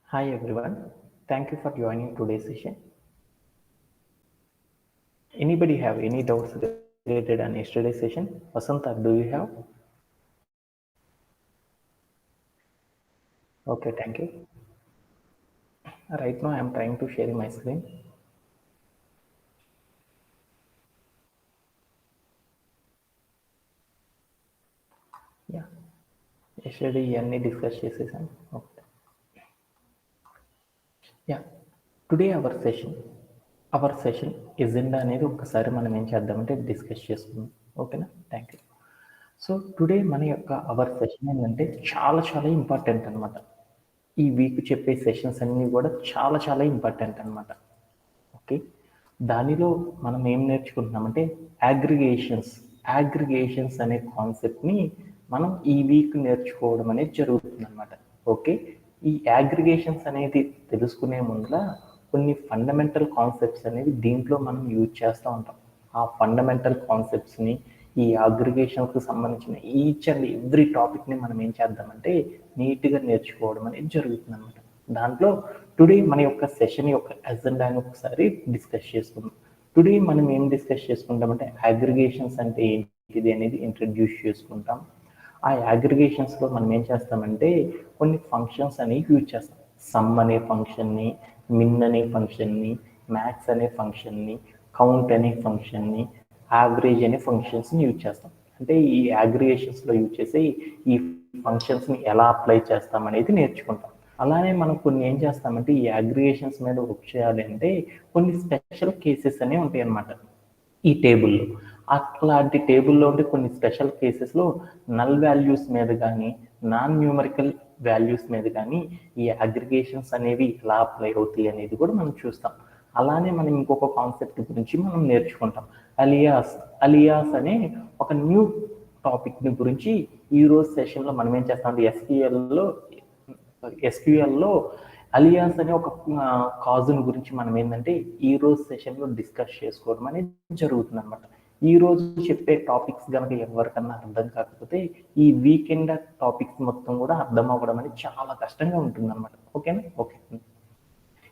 Hi everyone, thank you for joining today's session. Anybody have any doubts related on yesterday's session? Vasanta, do you have? Okay, thank you. Right now I am trying to share my screen. Yeah, yesterday ఇవన్నీ discuss చేసేసాం. Okay. Yeah, today our session agenda అనేది ఒక్కసారి మనం ఏం చేద్దామంటే discuss చేసుకుందాం. ఓకేనా? Thank you. So today మన యొక్క అవర్ సెషన్ ఏంటంటే చాలా చాలా ఇంపార్టెంట్ అనమాట. ఈ వీక్ చెప్పే సెషన్స్ అన్నీ కూడా చాలా చాలా ఇంపార్టెంట్ అనమాట. ఓకే, దానిలో మనం ఏం నేర్చుకుంటున్నామంటే అగ్రిగేషన్స్ అనే కాన్సెప్ట్ని మనం ఈ వీక్ నేర్చుకోవడం అనేది జరుగుతుంది అనమాట. ఓకే, ఈ అగ్రిగేషన్స్ అనేది తెలుసుకునే ముందర కొన్ని ఫండమెంటల్ కాన్సెప్ట్స్ అనేవి దీంట్లో మనం యూజ్ చేస్తూ ఉంటాం. ఆ ఫండమెంటల్ కాన్సెప్ట్స్ని ఈ అగ్రిగేషన్కి సంబంధించిన ఈచ్ అండ్ ఎవ్రీ టాపిక్ని మనం ఏం చేద్దామంటే నీట్గా నేర్చుకోవడం అనేది జరుగుతుంది అనమాట. దాంట్లో టుడే మన యొక్క సెషన్ యొక్క అజెండాని ఒకసారి డిస్కస్ చేసుకుందాం. టుడే మనం ఏం డిస్కస్ చేసుకుంటామంటే అగ్రిగేషన్స్ అంటే ఏంటిది అనేది ఇంట్రడ్యూస్ చేసుకుంటాం. ఆ అగ్రిగేషన్స్లో మనం ఏం చేస్తామంటే కొన్ని ఫంక్షన్స్ అనేవి యూజ్ చేస్తాం. సమ్ అనే ఫంక్షన్ని, మిన్ అనే ఫంక్షన్ని, మ్యాక్స్ అనే ఫంక్షన్ని, కౌంట్ అనే ఫంక్షన్ని, యావరేజ్ అనే ఫంక్షన్స్ని యూజ్ చేస్తాం. అంటే ఈ అగ్రిగేషన్స్లో యూజ్ చేసి ఈ ఫంక్షన్స్ని ఎలా అప్లై చేస్తాం అనేది నేర్చుకుంటాం. అలానే మనం కొన్ని ఏం చేస్తామంటే ఈ అగ్రిగేషన్స్ మీద వర్క్ చేయాలి అంటే కొన్ని స్పెషల్ కేసెస్ అనేవి ఉంటాయి అన్నమాట ఈ టేబుల్లో. అట్లాంటి టేబుల్లో ఉంటే కొన్ని స్పెషల్ కేసెస్లో నల్ వాల్యూస్ మీద కానీ నాన్ న్యూమరికల్ వాల్యూస్ మీద కానీ ఈ అగ్రిగేషన్స్ అనేవి ఎలా అప్లై అవుతాయి అనేది కూడా మనం చూస్తాం. అలానే మనం ఇంకొక కాన్సెప్ట్ గురించి మనం నేర్చుకుంటాం, అలియాస్ అనే ఒక న్యూ టాపిక్ని గురించి ఈరోజు సెషన్లో మనం ఏం చేస్తామంటే ఎస్క్యూఎల్లో అలియాస్ అనే ఒక కాజుని గురించి మనం ఏంటంటే ఈ రోజు సెషన్లో డిస్కస్ చేసుకోవడం అనేది జరుగుతుంది అనమాట. ఈ రోజు చెప్పే టాపిక్స్ కనుక ఎవరికన్నా అర్థం కాకపోతే ఈ వీకెండ్ టాపిక్స్ మొత్తం కూడా అర్థం అవ్వడం అనేది చాలా కష్టంగా ఉంటుంది అనమాట. ఓకేనా? ఓకే.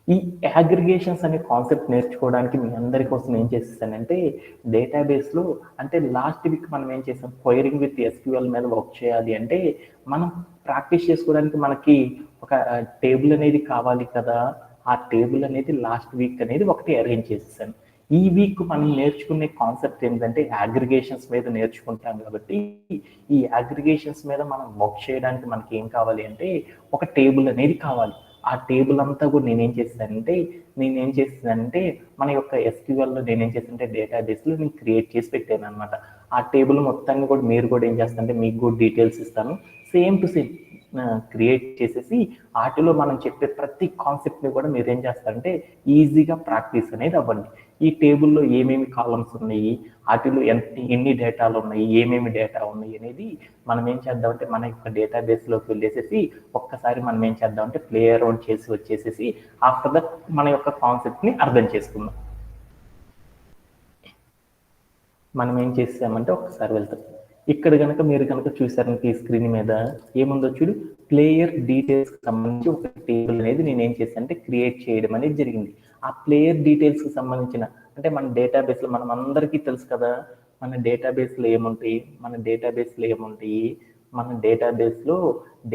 ఈ అగ్రిగేషన్స్ అనే కాన్సెప్ట్ నేర్చుకోవడానికి మీ అందరి కోసం ఏం చేసేసానంటే డేటాబేస్లో అంటే లాస్ట్ వీక్ మనం ఏం చేసాం, క్వైరింగ్ విత్ ఎస్క్యూఎల్ మీద వర్క్ చేయాలి అంటే మనం ప్రాక్టీస్ చేసుకోవడానికి మనకి ఒక టేబుల్ అనేది కావాలి కదా. ఆ టేబుల్ అనేది లాస్ట్ వీక్ అనేది ఒకటి అరేంజ్ చేసేసాను. ఈ వీక్ మనం నేర్చుకునే కాన్సెప్ట్ ఏంటంటే అగ్రిగేషన్స్ మీద నేర్చుకుంటాం కాబట్టి ఈ అగ్రిగేషన్స్ మీద మనం వర్క్ చేయడానికి మనకి ఏం కావాలి అంటే ఒక టేబుల్ అనేది కావాలి. ఆ టేబుల్ అంతా కూడా నేనేం చేస్తానంటే మన యొక్క ఎస్క్యూఎల్లో నేనేం చేస్తానంటే డేటాబేస్లో నేను క్రియేట్ చేసి పెట్టాను అనమాట. ఆ టేబుల్ మొత్తాన్ని కూడా మీరు కూడా ఏం చేస్తారంటే మీకు కూడా డీటెయిల్స్ ఇస్తాను, సేమ్ టు సేమ్ క్రియేట్ చేసేసి వాటిలో మనం చెప్పే ప్రతి కాన్సెప్ట్ని కూడా మీరు ఏం చేస్తారంటే ఈజీగా ప్రాక్టీస్ అనేది అవ్వండి. ఈ టేబుల్లో ఏమేమి కాలమ్స్ ఉన్నాయి, వాటిలో ఎన్ని డేటాలు ఉన్నాయి, ఏమేమి డేటా ఉన్నాయి అనేది మనం ఏం చేద్దామంటే మన యొక్క డేటాబేస్లోకి వెళ్ళేసేసి ఒక్కసారి మనం ఏం చేద్దామంటే ప్లే అరౌండ్ చేసి వచ్చేసేసి ఆఫ్టర్ దట్ మన యొక్క కాన్సెప్ట్ని అర్థం చేసుకుందాం. మనం ఏం చేసామంటే ఒక్కసారి వెళ్తాం. ఇక్కడ కనుక మీరు కనుక చూసారంటే ఈ స్క్రీన్ మీద ఏముందో చూడు, ప్లేయర్ డీటెయిల్స్ సంబంధించి ఒక టేబుల్ అనేది నేను ఏం చేశానంటే క్రియేట్ చేయడం అనేది జరిగింది. ఆ ప్లేయర్ డీటెయిల్స్ కి సంబంధించిన అంటే మన డేటాబేస్లో మనం అందరికీ తెలుసు కదా, మన డేటాబేస్లో ఏముంటాయి, మన డేటాబేస్లో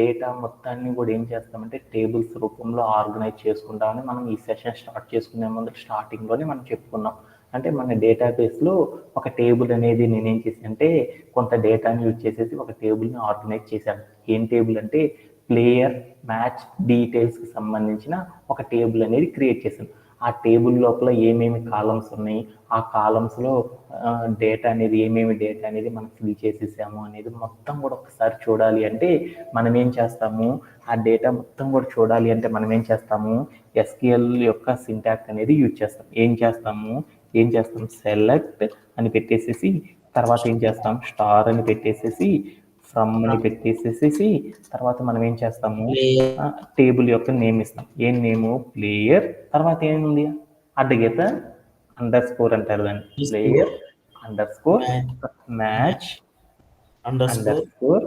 డేటా మొత్తాన్ని కూడా ఏం చేస్తామంటే టేబుల్స్ రూపంలో ఆర్గనైజ్ చేసుకుంటామని మనం ఈ సెషన్ స్టార్ట్ చేసుకునే ముందు స్టార్టింగ్లోనే మనం చెప్పుకున్నాం. అంటే మన డేటాబేస్లో ఒక టేబుల్ అనేది నేనేం చేశానంటే కొంత డేటాని యూజ్ చేసేసి ఒక టేబుల్ని ఆర్గనైజ్ చేశాను. ఏం టేబుల్ అంటే ప్లేయర్ మ్యాచ్ డీటెయిల్స్కి సంబంధించిన ఒక టేబుల్ అనేది క్రియేట్ చేశాను. ఆ టేబుల్ లోపల ఏమేమి కాలమ్స్ ఉన్నాయి, ఆ కాలమ్స్లో ఏమేమి డేటా అనేది మనం ఫిల్ చేసేసాము అనేది మొత్తం కూడా ఒకసారి చూడాలి అంటే మనం ఏం చేస్తాము, ఆ డేటా మొత్తం కూడా చూడాలి అంటే మనం ఏం చేస్తాము, ఎస్క్యూఎల్ యొక్క సింటాక్స్ అనేది యూజ్ చేస్తాం. ఏం చేస్తాం సెలెక్ట్ అని పెట్టేసేసి తర్వాత ఏం చేస్తాం స్టార్ అని పెట్టేసేసి ఫ్రమ్ అని పెట్టేసేసి తర్వాత మనం ఏం చేస్తాము టేబుల్ యొక్క నేమ్ ఇస్తాం. ఏం నేము ప్లేయర్, తర్వాత ఏముంది అడ్డగీత అండర్ స్కోర్ అంటారు దాన్ని, player under score match under score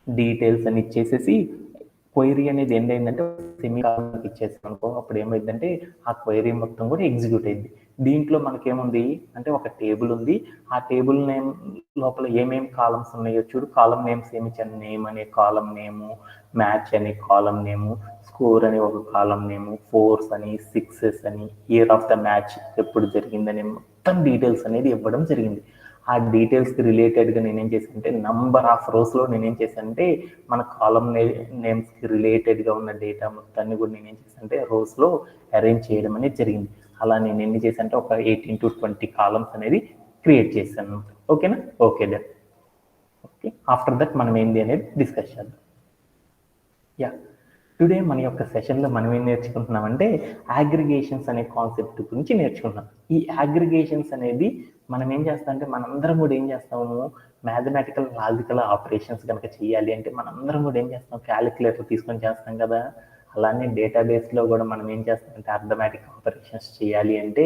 details అని ఇచ్చేసేసి క్వైరీ అనేది ఎండ్ అయిందంటే సెమీ కాలన్కి ఇచ్చేసాం అనుకో, అప్పుడు ఏమైందంటే ఆ క్వైరీ మొత్తం కూడా ఎగ్జిక్యూట్ అయింది. దీంట్లో మనకేముంది అంటే ఒక టేబుల్ ఉంది. ఆ టేబుల్ నేమ్ లోపల ఏమేమి కాలమ్స్ ఉన్నాయో చూడు. కాలం నేమ్స్ ఏమి ఇచ్చాను, నేమ్ అనే కాలం నేము, మ్యాచ్ అనే కాలం నేము, స్కోర్ అనే ఒక కాలం నేము, ఫోర్స్ అని, సిక్సెస్ అని, ఇయర్ ఆఫ్ ద మ్యాచ్ ఎప్పుడు జరిగిందని మొత్తం డీటెయిల్స్ అనేది ఇవ్వడం జరిగింది. ఆ డీటెయిల్స్కి రిలేటెడ్గా నేనేం చేశానంటే నంబర్ ఆఫ్ రోస్లో నేనేం చేశానంటే మన కాలం నేమ్స్కి రిలేటెడ్గా ఉన్న డేటా మొత్తాన్ని కూడా నేనేం చేశానంటే రోస్లో అరేంజ్ చేయడం అనేది జరిగింది. అలా నేను ఎన్ని చేశానంటే ఒక 18 to 20 కాలమ్స్ అనేది క్రియేట్ చేశాను. ఓకేనా? Okay then. Okay, after that మనం ఏంటి అనేది డిస్కస్ చేద్దాం. యా, టుడే మన యొక్క సెషన్లో మనం ఏం నేర్చుకుంటున్నామంటే అగ్రిగేషన్స్ అనే కాన్సెప్ట్ గురించి నేర్చుకుంటున్నాం. ఈ అగ్రిగేషన్స్ అనేది మనం ఏం చేస్తామంటే మనందరం కూడా ఏం చేస్తాము, మ్యాథమెటికల్ లాజికల్ ఆపరేషన్స్ కనుక చేయాలి అంటే మనందరం కూడా ఏం చేస్తాం, క్యాలిక్యులేటర్ తీసుకొని చేస్తాం కదా. అలానే డేటాబేస్లో కూడా మనం ఏం చేస్తామంటే అర్థమెటిక్ ఆపరేషన్స్ చేయాలి అంటే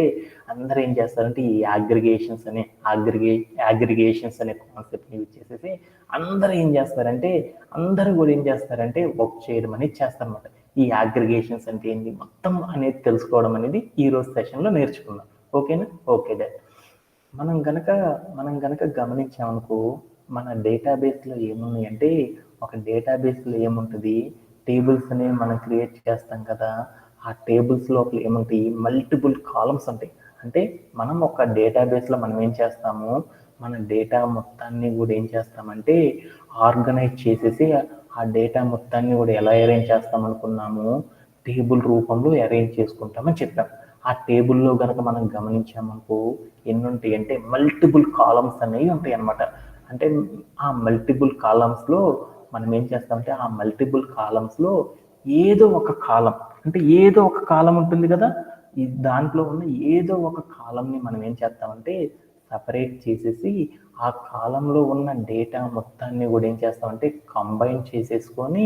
అందరూ ఏం చేస్తారంటే ఈ అగ్రిగేషన్స్ అనే కాన్సెప్ట్ని యూజ్ చేసేసి అందరూ ఏం చేస్తారంటే వర్క్ చేయడం అనేది చేస్తారన్నమాట. ఈ అగ్రిగేషన్స్ అంటే ఏంటి మొత్తం అనేది తెలుసుకోవడం అనేది ఈ రోజు సెషన్లో నేర్చుకుందాం. ఓకేనా? Okay they. మనం గనక గమనించామనుకో, మన డేటాబేస్లో ఏమున్నాయి అంటే, ఒక డేటాబేస్లో ఏముంటుంది, టేబుల్స్ అనేవి మనం క్రియేట్ చేస్తాం కదా. ఆ టేబుల్స్ లోపల ఏముంటాయి, మల్టిపుల్ కాలమ్స్ ఉంటాయి. అంటే మనం ఒక డేటాబేస్లో మనం ఏం చేస్తాము, మన డేటా మొత్తాన్ని కూడా ఏం చేస్తామంటే ఆర్గనైజ్ చేసేసి ఆ డేటా మొత్తాన్ని కూడా ఎలా అరేంజ్ చేస్తాం అనుకున్నాము, టేబుల్ రూపంలో అరేంజ్ చేసుకుంటామని చెప్పాం. ఆ టేబుల్లో కనుక మనం గమనించామనుకో ఎన్ని ఉంటాయి అంటే మల్టిపుల్ కాలమ్స్ అనేవి ఉంటాయి అన్నమాట. అంటే ఆ మల్టిపుల్ కాలమ్స్లో మనం ఏం చేస్తామంటే ఆ మల్టిపుల్ కాలమ్స్లో ఏదో ఒక కాలం, అంటే ఏదో ఒక కాలం ఉంటుంది కదా, ఈ దాంట్లో ఉన్న ఏదో ఒక కాలంని మనం ఏం చేస్తామంటే సపరేట్ చేసేసి ఆ కాలంలో ఉన్న డేటా మొత్తాన్ని కూడా ఏం చేస్తామంటే కంబైన్ చేసేసుకొని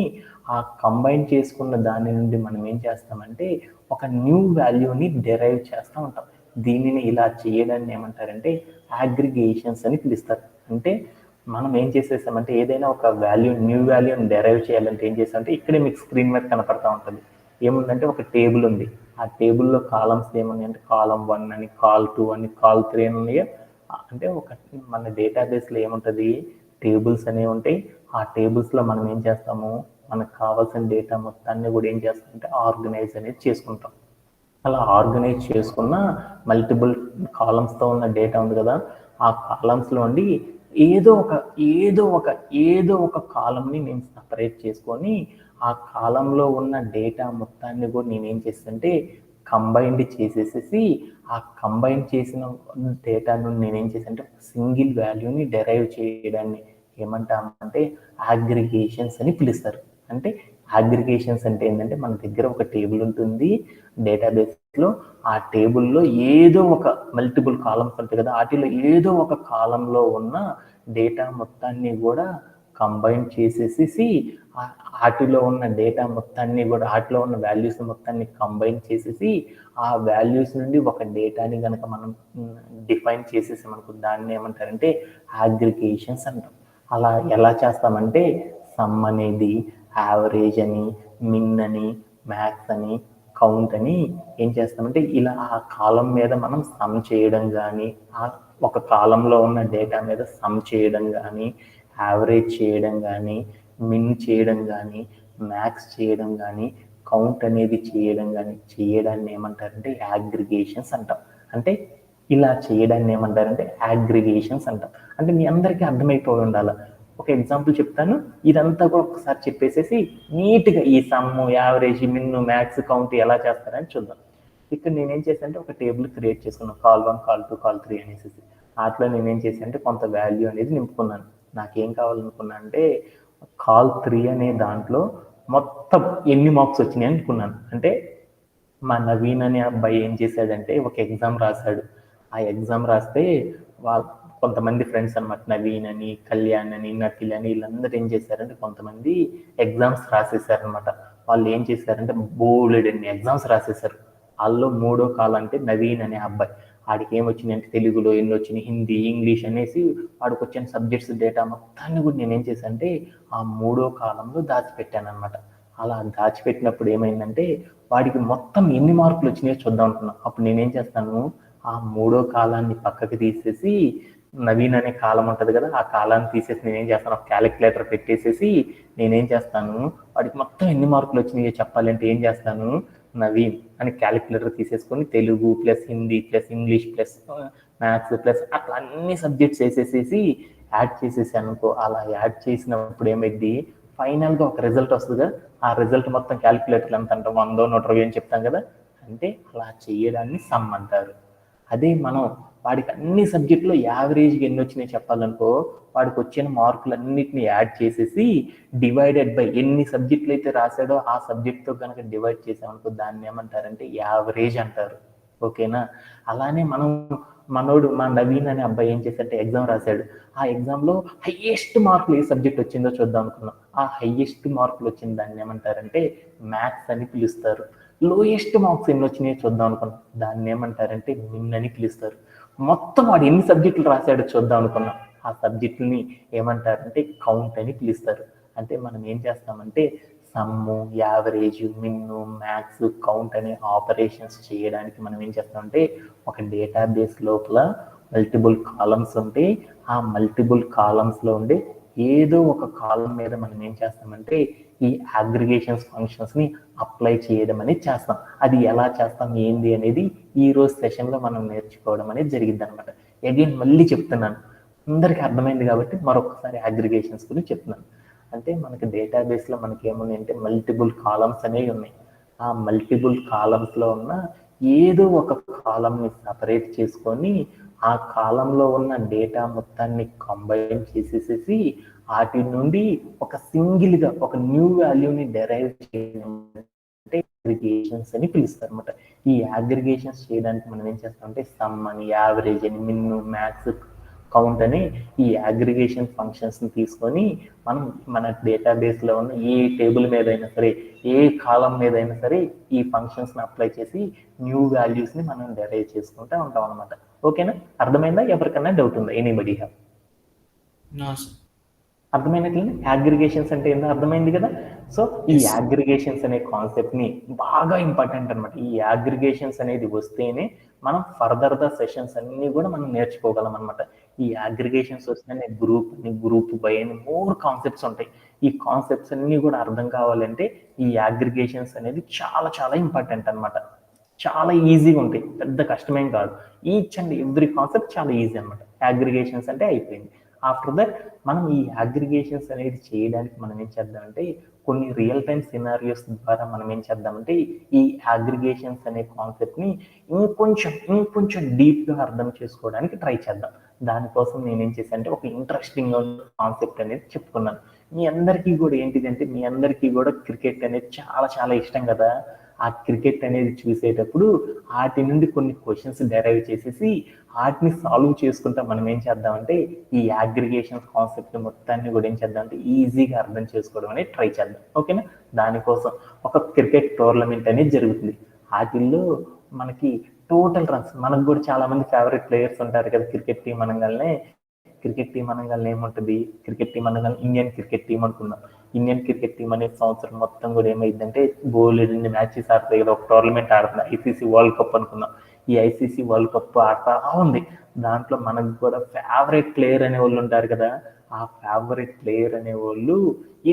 ఆ కంబైన్ చేసుకున్న దాని నుండి మనం ఏం చేస్తామంటే ఒక న్యూ వాల్యూని డెరైవ్ చేస్తూ ఉంటాం. దీనిని ఇలా చేయడాన్ని ఏమంటారంటే అగ్రిగేషన్స్ అని పిలుస్తారు. అంటే మనం ఏం చేసేసామంటే ఏదైనా ఒక న్యూ వాల్యూని డెరైవ్ చేయాలంటే ఏం చేస్తామంటే ఇక్కడే మీకు స్క్రీన్ మీద కనపడతా ఉంటుంది. ఏముందంటే ఒక టేబుల్ ఉంది. ఆ టేబుల్లో కాలమ్స్ ఏమున్నాయి అంటే కాలం 1 అని, కాల్ 2 అని, కాల్ 3 అని ఉన్నాయో. అంటే మన డేటాబేస్లో ఏముంటుంది, టేబుల్స్ అనేవి ఉంటాయి. ఆ టేబుల్స్లో మనం ఏం చేస్తాము, మనకు కావాల్సిన డేటా మొత్తాన్ని కూడా ఏం చేస్తామంటే ఆర్గనైజ్ అనేది చేసుకుంటాం. అలా ఆర్గనైజ్ చేసుకున్న మల్టిపుల్ కాలమ్స్తో ఉన్న డేటా ఉంది కదా, ఆ కాలమ్స్లో ఉండి ఏదో ఒక కాలంని నేను సపరేట్ చేసుకొని ఆ కాలంలో ఉన్న డేటా మొత్తాన్ని కూడా నేనేం చేస్తుంటే కంబైన్డ్ చేసేసేసి ఆ కంబైన్ చేసిన డేటాను నేనేం చేశానంటే సింగిల్ వాల్యూని డెరైవ్ చేయడాన్ని ఏమంటామంటే అగ్రిగేషన్స్ అని పిలుస్తారు. అంటే అగ్రిగేషన్స్ అంటే ఏంటంటే మన దగ్గర ఒక టేబుల్ ఉంటుంది డేటాబేస్లో. ఆ టేబుల్లో ఏదో ఒక మల్టిపుల్ కాలమ్స్ ఉంటాయి కదా, వాటిలో ఏదో ఒక కాలంలో ఉన్న డేటా మొత్తాన్ని కూడా కంబైన్ చేసేసి వాటిలో ఉన్న డేటా మొత్తాన్ని కూడా వాటిలో ఉన్న వాల్యూస్ మొత్తాన్ని కంబైన్ చేసేసి ఆ వాల్యూస్ నుండి ఒక డేటాని కనుక మనం డిఫైన్ చేసేసామనుకో దాన్ని ఏమంటారంటే అగ్రిగేషన్స్ అంటాం. అలా ఎలా చేస్తామంటే సమ్ అనేది, యావరేజ్ అని, మిన్ అని, మ్యాక్స్ అని, కౌంట్ అని ఏం చేస్తామంటే ఇలా ఆ కాలం మీద మనం సమ్ చేయడం కానీ, ఆ ఒక కాలంలో ఉన్న డేటా మీద సమ్ చేయడం కానీ, యావరేజ్ చేయడం కానీ, మిన్ చేయడం కానీ, మ్యాక్స్ చేయడం కానీ, కౌంట్ అనేది చేయడాన్ని ఏమంటారంటే అగ్రిగేషన్స్ అంటాం. అంటే ఇలా చేయడాన్ని ఏమంటారంటే అగ్రిగేషన్స్ అంటాం. అంటే మీ అందరికీ అర్థమైపోయి ఉండాలి. ఒక ఎగ్జాంపుల్ చెప్తాను, ఇదంతా కూడా ఒకసారి చెప్పేసేసి నీట్గా ఈ సమ్, యావరేజ్, మిన్, మ్యాక్స్, కౌంట్ ఎలా చేస్తారని చూద్దాం. ఇక్కడ నేనేం చేశానంటే ఒక టేబుల్ క్రియేట్ చేసుకున్నాను, కాల్ 1, కాల్ 2, కాల్ 3 అనేసి. అట్లా నేనేం చేశానంటే కొంత వాల్యూ అనేది నింపుకున్నాను. నాకేం కావాలనుకున్నా అంటే కాల్ 3 అనే దాంట్లో మొత్తం ఎన్ని మార్క్స్ వచ్చినాయి అనుకున్నాను. అంటే మా నవీన్ అనే అబ్బాయి ఏం చేశాడంటే ఒక ఎగ్జామ్ రాశాడు. ఆ ఎగ్జామ్ రాస్తే కొంతమంది ఫ్రెండ్స్ అనమాట, నవీన్ అని, కళ్యాణ్ అని, నకిల్ అని, వీళ్ళందరూ ఏం చేశారంటే కొంతమంది ఎగ్జామ్స్ రాసేసారనమాట. వాళ్ళు ఏం చేశారంటే బోలెడన్ని ఎగ్జామ్స్ రాసేసారు. వాళ్ళు మూడో కాలంటే నవీన్ అనే అబ్బాయి, వాడికి ఏమొచ్చినాయి అంటే తెలుగులో ఎన్ని వచ్చినాయి, హిందీ, ఇంగ్లీష్ అనేసి వాడికి వచ్చిన సబ్జెక్ట్స్ డేటా మొత్తాన్ని కూడా నేనేం చేశానంటే ఆ మూడో కాలంలో దాచిపెట్టాను అనమాట. ఆ అలా దాచిపెట్టినప్పుడు ఏమైందంటే వాడికి మొత్తం ఎన్ని మార్కులు వచ్చినాయో చూద్దాం అనుకున్నాం. అప్పుడు నేనేం చేస్తాను, ఆ 3వ కాలాన్ని పక్కకి తీసేసి నవీన్ అనే కాలం ఉంటుంది కదా, ఆ కాలాన్ని తీసేసి నేనేం చేస్తాను, ఒక క్యాలిక్యులేటర్ పెట్టేసేసి నేనేం చేస్తాను, వాడికి మొత్తం ఎన్ని మార్కులు వచ్చినాయో చెప్పాలంటే ఏం చేస్తాను, నవీన్ అని క్యాలిక్యులేటర్ తీసేసుకొని Telugu plus Hindi plus English plus maths plus అట్లా అన్ని సబ్జెక్ట్స్ వేసేసేసి యాడ్ చేసేసి అనుకో. అలా యాడ్ చేసినప్పుడు ఏమైంది, ఫైనల్గా ఒక రిజల్ట్ వస్తుందిగా, ఆ రిజల్ట్ మొత్తం క్యాలిక్యులేటర్లు ఎంత అంటే 100 120 అని చెప్తాం కదా, అంటే అలా చేయడాన్ని సమ్ అంటారు. అదే మనం వాడికి అన్ని సబ్జెక్టులో యావరేజ్గా ఎన్ని వచ్చినాయి చెప్పాలనుకో, వాడికి వచ్చిన మార్కులన్నిటిని యాడ్ చేసేసి డివైడెడ్ బై ఎన్ని సబ్జెక్టులు అయితే రాశాడో ఆ సబ్జెక్ట్తో కనుక డివైడ్ చేసామనుకో దాన్ని ఏమంటారంటే యావరేజ్ అంటారు. ఓకేనా. అలానే మనోడు మా నవీన్ అనే అబ్బాయి ఏం చేశాడంటే ఎగ్జామ్ రాశాడు. ఆ ఎగ్జామ్లో హైయెస్ట్ మార్కులు ఏ సబ్జెక్ట్ వచ్చిందో చూద్దాం అనుకున్నాం. ఆ హైయెస్ట్ మార్కులు వచ్చిన దాన్ని ఏమంటారంటే మ్యాథ్స్ అని పిలుస్తారు. లోయెస్ట్ మార్క్స్ ఎన్ని వచ్చినాయో చూద్దాం అనుకున్నాం, దాన్ని ఏమంటారంటే మిన్ అని పిలుస్తారు. మొత్తం వాడు ఎన్ని సబ్జెక్టులు రాశాడో చూద్దాం అనుకున్నాం, ఆ సబ్జెక్టుని ఏమంటారంటే కౌంట్ అని పిలుస్తారు. అంటే మనం ఏం చేస్తామంటే సమ్ము, యావరేజ్, మిన్ను, మ్యాథ్స్, కౌంట్ అనే ఆపరేషన్స్ చేయడానికి మనం ఏం చేస్తామంటే ఒక డేటాబేస్ లోపల మల్టిపుల్ కాలమ్స్ ఉంటే ఆ మల్టిపుల్ కాలమ్స్లో ఉండే ఏదో ఒక కాలం మీద మనం ఏం చేస్తామంటే ఈ అగ్రిగేషన్స్ ఫంక్షన్స్ని అప్లై చేయడం అనేది చేస్తాం. అది ఎలా చేస్తాం ఏంది అనేది ఈ రోజు సెషన్లో మనం నేర్చుకోవడం అనేది జరిగింది అనమాట. అగైన్ మళ్ళీ చెప్తున్నాను, అందరికీ అర్థమైంది కాబట్టి మరొకసారి అగ్రిగేషన్స్ గురించి చెప్తున్నాను. అంటే మనకి డేటాబేస్లో మనకి ఏమున్నాయి అంటే మల్టిపుల్ కాలమ్స్ అనేవి ఉన్నాయి. ఆ మల్టిపుల్ కాలమ్స్లో ఉన్న ఏదో ఒక కాలంని సపరేట్ చేసుకొని ఆ కాలంలో ఉన్న డేటా మొత్తాన్ని కంబైన్ చేసేసేసి వాటి నుండి ఒక సింగిల్గా ఒక న్యూ వాల్యూని డెరైవ్ చేయడం అంటే అగ్రిగేషన్స్ అని పిలుస్తారు అనమాట. ఈ అగ్రిగేషన్స్ చేయడానికి మనం ఏం చేస్తామంటే సమ్ అని, యావరేజ్ అని, మిన్ను, మ్యాథ్స్, కౌంట్ అని ఈ అగ్రిగేషన్ ఫంక్షన్స్ని తీసుకొని మనం మన డేటాబేస్లో ఉన్న ఏ టేబుల్ మీద అయినా సరే, ఏ కాలం మీద అయినా సరే ఈ ఫంక్షన్స్ని అప్లై చేసి న్యూ వాల్యూస్ని మనం డెరైవ్ చేసుకుంటూ ఉంటాం అనమాట. ఓకేనా, అర్థమైందా? ఎవరికన్నా డౌట్ ఉందా? Anybody have? అర్థమైనట్లే అగ్రిగేషన్స్ అంటే ఏందో అర్థమైంది కదా. సో ఈ అగ్రిగేషన్స్ అనే కాన్సెప్ట్ ని బాగా ఇంపార్టెంట్ అనమాట. ఈ అగ్రిగేషన్స్ అనేది వస్తేనే మనం ఫర్దర్ ద సెషన్స్ అన్ని కూడా మనం నేర్చుకోగలం అనమాట. ఈ అగ్రిగేషన్స్ వస్తేనే గ్రూప్ బై అని మోర్ కాన్సెప్ట్స్ ఉంటాయి. ఈ కాన్సెప్ట్స్ అన్ని కూడా అర్థం కావాలంటే ఈ అగ్రిగేషన్స్ అనేది చాలా చాలా ఇంపార్టెంట్ అనమాట. చాలా ఈజీగా ఉంటాయి, పెద్ద కష్టమేం కాదు. ఈచ్ అండ్ ఎవ్రీ కాన్సెప్ట్ చాలా ఈజీ అనమాట. అగ్రిగేషన్స్ అంటే అయిపోయింది. ఆఫ్టర్ దట్ మనం ఈ అగ్రిగేషన్స్ అనేది చేయడానికి మనం ఏం చేద్దామంటే కొన్ని రియల్ టైమ్ సినారియోస్ ద్వారా మనం ఏం చేద్దామంటే ఈ అగ్రిగేషన్స్ అనే కాన్సెప్ట్ని ఇంకొంచెం డీప్గా అర్థం చేసుకోవడానికి ట్రై చేద్దాం. దానికోసం నేనేం చేశాను అంటే ఒక ఇంట్రెస్టింగ్ కాన్సెప్ట్ అనేది చెప్పుకున్నాను. మీ అందరికీ కూడా ఏంటిదంటే మీ అందరికీ కూడా క్రికెట్ అనేది చాలా చాలా ఇష్టం కదా. ఆ క్రికెట్ అనేది చూసేటప్పుడు వాటి నుండి కొన్ని క్వశ్చన్స్ డెరైవ్ చేసేసి వాటిని సాల్వ్ చేసుకుంటా మనం ఏం చేద్దామంటే ఈ అగ్రిగేషన్ కాన్సెప్ట్ మొత్తాన్ని కూడా ఏం చేద్దామంటే ఈజీగా అర్థం చేసుకోవడం అనేది ట్రై చేద్దాం. ఓకేనా. దానికోసం ఒక క్రికెట్ టోర్నమెంట్ అనేది జరుగుతుంది. వాటిల్లో మనకి టోటల్ రన్స్, మనకు కూడా చాలా మంది ఫేవరెట్ ప్లేయర్స్ ఉంటారు కదా క్రికెట్ టీం అనగానే. క్రికెట్ టీం అనగానే ఏముంటుంది, క్రికెట్ టీం అనగానే ఇండియన్ క్రికెట్ టీం అనుకుందాం. ఇండియన్ క్రికెట్ టీం అనే సంవత్సరం మొత్తం కూడా ఏమైందంటే బోలెడన్ని మ్యాచెస్ ఆడతాయి కదా. ఒక టోర్నమెంట్ ఆడుతుంది, ఐసీసీ వరల్డ్ కప్ అనుకుందాం. ఈ ఐసీసీ వరల్డ్ కప్ ఆడుతా ఉంది. దాంట్లో మనకు కూడా ఫేవరెట్ ప్లేయర్ అనే వాళ్ళు ఉంటారు కదా. ఆ ఫేవరెట్ ప్లేయర్ అనే వాళ్ళు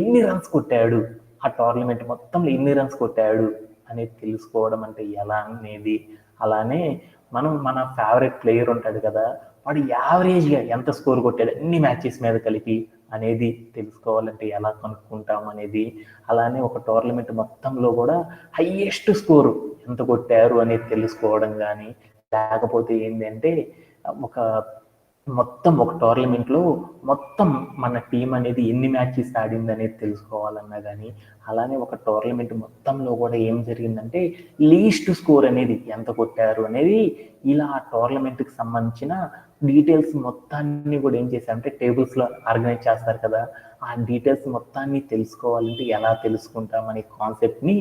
ఎన్ని రన్స్ కొట్టాడు, ఆ టోర్నమెంట్ మొత్తంలో ఎన్ని రన్స్ కొట్టాడు అనేది తెలుసుకోవడం అంటే ఎలా అనేది. అలానే మనం మన ఫేవరెట్ ప్లేయర్ ఉంటాడు కదా, వాడు యావరేజ్గా ఎంత స్కోర్ కొట్టాడు అన్ని మ్యాచెస్ మీద కలిపి అనేది తెలుసుకోవాలంటే ఎలా కనుక్కుంటాం అనేది. అలానే ఒక టోర్నమెంట్ మొత్తంలో కూడా హైయెస్ట్ స్కోరు ఎంత కొట్టారు అనేది తెలుసుకోవడం కానీ, లేకపోతే ఏంటంటే ఒక టోర్నమెంట్లో మొత్తం మన టీం అనేది ఎన్ని మ్యాచెస్ ఆడింది అనేది తెలుసుకోవాలన్నా కానీ, అలానే ఒక టోర్నమెంట్ మొత్తంలో కూడా ఏం జరిగిందంటే లీస్ట్ స్కోర్ అనేది ఎంత కొట్టారు అనేది, ఇలా ఆ టోర్నమెంట్కి సంబంధించిన డీటెయిల్స్ మొత్తాన్ని కూడా ఏం చేశారంటే టేబుల్స్లో ఆర్గనైజ్ చేస్తారు కదా. ఆ డీటెయిల్స్ మొత్తాన్ని తెలుసుకోవాలంటే ఎలా తెలుసుకుంటాం అనే కాన్సెప్ట్ని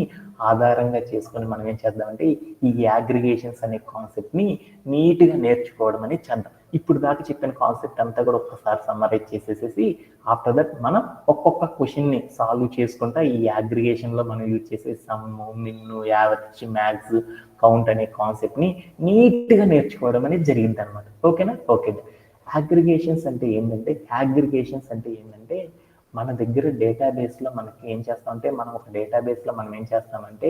ఆధారంగా చేసుకొని మనం ఏం చేద్దామంటే ఈ అగ్రిగేషన్స్ అనే కాన్సెప్ట్ని నీట్గా నేర్చుకోవడం అనేది చేద్దాం. ఇప్పుడు దాకా చెప్పిన కాన్సెప్ట్ అంతా కూడా ఒక్కసారి సమ్మరైజ్ చేసేసేసి ఆఫ్టర్ దట్ మనం ఒక్కొక్క క్వశ్చన్ని సాల్వ్ చేసుకుంటా ఈ అగ్రిగేషన్లో మనం యూజ్ చేసే సమ్ము, మిన్ను, యావరేజ్, మ్యాథ్స్, కౌంట్ అనే కాన్సెప్ట్ని నీట్గా నేర్చుకోవడం అనేది జరిగింది అనమాట. ఓకేనా? ఓకే. అగ్రిగేషన్స్ అంటే ఏంటంటే మన దగ్గర డేటాబేస్లో మనకి ఏం చేస్తామంటే మనం ఒక డేటాబేస్లో మనం ఏం చేస్తామంటే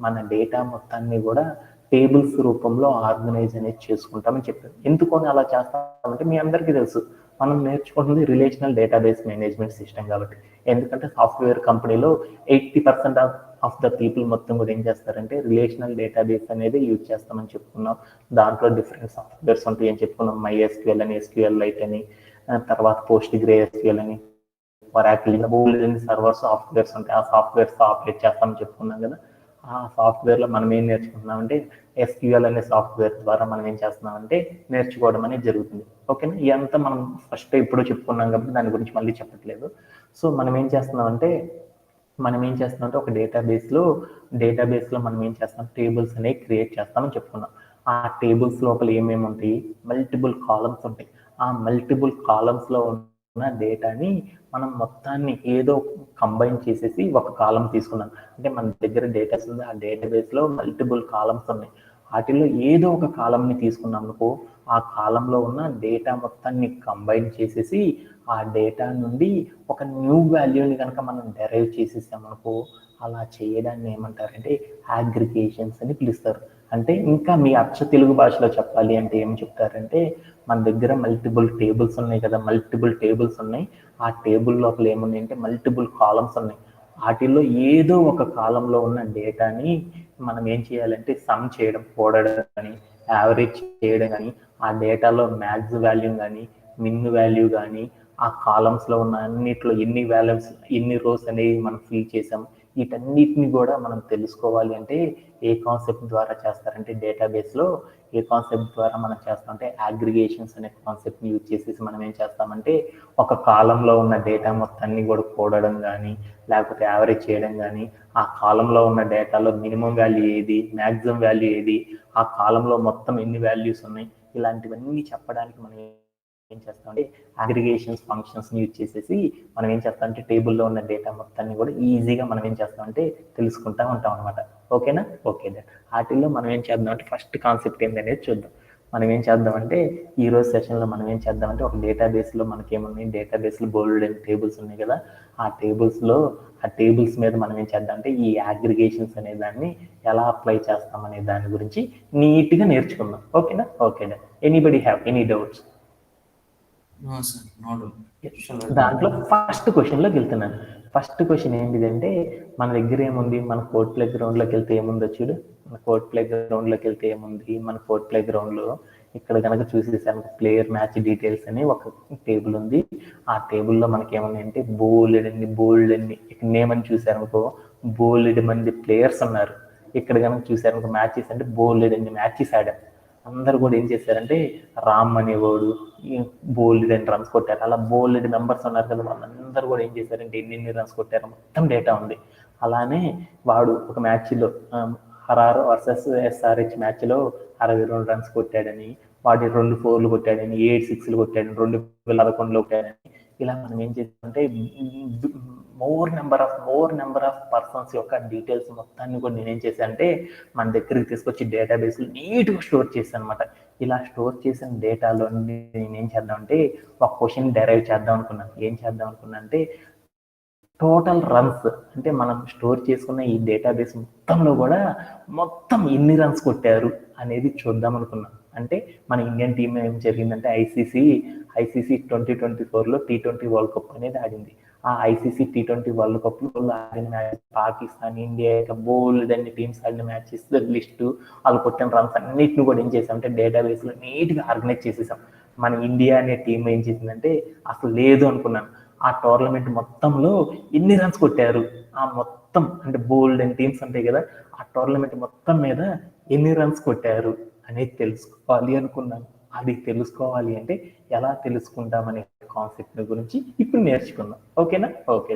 మన డేటా మొత్తాన్ని కూడా టేబుల్స్ రూపంలో ఆర్గనైజ్ అనేది చేసుకుంటామని చెప్పారు. ఎందుకు అని అలా చేస్తామంటే మీ అందరికీ తెలుసు మనం నేర్చుకుంటుంది రిలేషనల్ డేటాబేస్ మేనేజ్మెంట్ సిస్టమ్ కాబట్టి. ఎందుకంటే సాఫ్ట్వేర్ కంపెనీలో 80% ఆఫ్ ద పీపుల్ మొత్తం కూడా ఏం చేస్తారంటే రిలేషనల్ డేటాబేస్ అనేది యూజ్ చేస్తామని చెప్పుకున్నాం. దాంట్లో డిఫరెంట్ సాఫ్ట్వేర్స్ ఉంటాయి అని చెప్పుకున్నాం. MySQL అని, SQLite అని, తర్వాత PostgreSQL అని, Oracle సర్వర్ సాఫ్ట్వేర్స్ ఉంటాయి. ఆ సాఫ్ట్వేర్స్ ఆపరేట్ చేస్తామని చెప్పుకున్నాం కదా. ఆ సాఫ్ట్వేర్లో మనం ఏం నేర్చుకుంటున్నామంటే SQL అనే సాఫ్ట్వేర్ ద్వారా మనం ఏం చేస్తున్నామంటే నేర్చుకోవడం అనేది జరుగుతుంది. ఓకేనా? ఇదంతా మనం ఫస్ట్ ఎప్పుడో చెప్పుకున్నాం కాబట్టి దాని గురించి మళ్ళీ చెప్పట్లేదు. సో మనం ఏం చేస్తున్నామంటే ఒక డేటాబేస్లో మనం ఏం చేస్తాం, టేబుల్స్ అనేవి క్రియేట్ చేస్తామని చెప్పుకున్నాం. ఆ టేబుల్స్ లోపల ఏమేమి ఉంటాయి, మల్టిపుల్ కాలమ్స్ ఉంటాయి. ఆ మల్టిపుల్ కాలమ్స్లో ఉన్న డేటాని మనం మొత్తాన్ని ఏదో కంబైన్ చేసేసి ఒక కాలం తీసుకున్నాం. అంటే మన దగ్గర డేటాస్ ఉంది, ఆ డేటాబేస్లో మల్టిపుల్ కాలమ్స్ ఉన్నాయి. వాటిల్లో ఏదో ఒక కాలంని తీసుకున్నాం అనుకో, ఆ కాలంలో ఉన్న డేటా మొత్తాన్ని కంబైన్ చేసేసి ఆ డేటా నుండి ఒక న్యూ వాల్యూని కనుక మనం డెరైవ్ చేసేసామనుకో, అలా చేయడాన్ని ఏమంటారంటే అగ్రిగేషన్స్ అని పిలుస్తారు. అంటే ఇంకా మీ అచ్చ తెలుగు భాషలో చెప్పాలి అంటే ఏం చెప్తారంటే మన దగ్గర మల్టిపుల్ టేబుల్స్ ఉన్నాయి కదా, ఆ టేబుల్ లోపల ఏమున్నాయి అంటే మల్టిపుల్ కాలమ్స్ ఉన్నాయి. వాటిల్లో ఏదో ఒక కాలంలో ఉన్న డేటాని మనం ఏం చేయాలంటే సమ్ చేయడం, కూడడం కానీ, యావరేజ్ చేయడం కానీ, ఆ డేటాలో మ్యాక్స్ వాల్యూ కానీ, మిన్ వాల్యూ కానీ, ఆ కాలమ్స్లో ఉన్న అన్నిట్లో ఎన్ని రోస్ అనేవి మనం ఫిల్ చేసాం, వీటన్నిటిని కూడా మనం తెలుసుకోవాలి అంటే ఏ కాన్సెప్ట్ ద్వారా చేస్తారంటే డేటాబేస్లో ఏ కాన్సెప్ట్ ద్వారా మనం చేస్తామంటే అగ్రిగేషన్స్ అనే కాన్సెప్ట్ని యూజ్ చేసేసి మనం ఏం చేస్తామంటే ఒక కాలంలో ఉన్న డేటా మొత్తాన్ని కూడా కూడడం కానీ, లేకపోతే యావరేజ్ చేయడం కానీ, ఆ కాలంలో ఉన్న డేటాలో మినిమం వాల్యూ ఏది, మ్యాక్సిమం వాల్యూ ఏది, ఆ కాలంలో మొత్తం ఎన్ని వాల్యూస్ ఉన్నాయి, ఇలాంటివన్నీ చెప్పడానికి మనం ఏం చేస్తామంటే అగ్రిగేషన్స్ ఫంక్షన్స్ని యూజ్ చేసేసి మనం ఏం చేస్తామంటే టేబుల్లో ఉన్న డేటా మొత్తాన్ని కూడా ఈజీగా మనం ఏం చేస్తామంటే తెలుసుకుంటా ఉంటాం అనమాట. ఓకేనా? ఓకే. వాటిల్లో మనం ఏం చేద్దామంటే ఫస్ట్ కాన్సెప్ట్ ఏంటనేది చూద్దాం. మనం ఏం చేద్దామంటే ఈరోజు సెషన్లో మనం ఏం చేద్దామంటే ఒక డేటాబేస్లో మనకేమున్నాయి, డేటాబేస్లో బోల్డ్ అండ్ టేబుల్స్ ఉన్నాయి కదా, ఆ టేబుల్స్ మీద మనం ఏం చేద్దామంటే ఈ అగ్రిగేషన్స్ అనే దాన్ని ఎలా అప్లై చేస్తామనే దాని గురించి నీట్గా నేర్చుకుందాం. ఓకేనా? Okay. Anybody have any doubts? దాంట్లో ఫస్ట్ క్వశ్చన్లోకి వెళ్తున్నాను. ఫస్ట్ క్వశ్చన్ ఏంటిదంటే మన దగ్గర ఏముంది, మన కోర్ట్ ప్లే గ్రౌండ్లోకి వెళ్తే ఏముందో చూడు. మన కోర్ట్ ప్లే గ్రౌండ్లోకి వెళ్తే ఏముంది, మన కోర్ట్ ప్లే గ్రౌండ్లో ఇక్కడ కనుక చూసేసాను ప్లేయర్ మ్యాచ్ డీటెయిల్స్ అని ఒక టేబుల్ ఉంది. ఆ టేబుల్లో మనకి ఏమున్నాయంటే బోల్డ్ అన్ని నేమ్ అని చూసారనుకో బోల్డ్ మంది ప్లేయర్స్ ఉన్నారు. ఇక్కడ కనుక చూసారనుకో మ్యాచెస్ అంటే బోల్డ్ అన్ని మ్యాచెస్ ఆడారు. అందరు కూడా ఏం చేశారంటే రామ్ అనేవాడు బోల్డ్ అని రన్స్ కొట్టారు. అలా బోల్డ్ మెంబర్స్ ఉన్నారు కదా, వాళ్ళందరూ కూడా ఏం చేశారంటే ఎన్ని రన్స్ కొట్టారు మొత్తం డేటా ఉంది. అలానే వాడు ఒక మ్యాచ్లో RR వర్సెస్ SRH మ్యాచ్లో 62 రన్స్ కొట్టాడని, వాడి 2 4లు కొట్టాడని, 8 6లు కొట్టాడని, 2011లో కొట్టాడని, ఇలా మనం ఏం చేస్తామంటే మోర్ నెంబర్ ఆఫ్ పర్సన్స్ యొక్క డీటెయిల్స్ మొత్తాన్ని కూడా నేనేం చేశాను అంటే మన దగ్గరికి తీసుకొచ్చి డేటాబేస్లో నీట్గా స్టోర్ చేశాను అనమాట. ఇలా స్టోర్ చేసిన డేటాలో నేనేం చేద్దామంటే ఒక క్వశ్చన్ డెరైవ్ చేద్దాం అనుకున్నాను. ఏం చేద్దాం అనుకున్నా అంటే టోటల్ రన్స్ అంటే మనం స్టోర్ చేసుకున్న ఈ డేటాబేస్ మొత్తంలో కూడా మొత్తం ఎన్ని రన్స్ కొట్టారు అనేది చూద్దాం అనుకున్నాం. అంటే మన ఇండియన్ టీం ఏం జరిగిందంటే ఐసీసీ 2024లో T20 వరల్డ్ కప్ అనేది ఆడింది. ఆ ఐసీసీ T20 వరల్డ్ కప్లో ఆడిన మ్యాచ్ పాకిస్తాన్, ఇండియా బోల్డ్ అన్ని టీమ్స్ ఆడిన మ్యాచెస్ లిస్టు, వాళ్ళు కొట్టిన రన్స్ అన్నిటిని కూడా ఏం చేసామంటే డేటాబేస్లో నీట్గా ఆర్గనైజ్ చేసేసాం. మన ఇండియా అనే టీం ఏం చేసిందంటే అసలు లేదు అనుకున్నాను. ఆ టోర్నమెంట్ మొత్తంలో ఎన్ని రన్స్ కొట్టారు, ఆ మొత్తం అంటే బోల్డ్ అండ్ టీమ్స్ ఉంటాయి కదా, ఆ టోర్నమెంట్ మొత్తం మీద ఎన్ని రన్స్ కొట్టారు అనేది తెలుసుకోవాలి అనుకున్నాను. అది తెలుసుకోవాలి అంటే ఎలా తెలుసుకుంటామనే కాన్సెప్ట్ గురించి ఇప్పుడు నేర్చుకుందాం. ఓకేనా? ఓకే.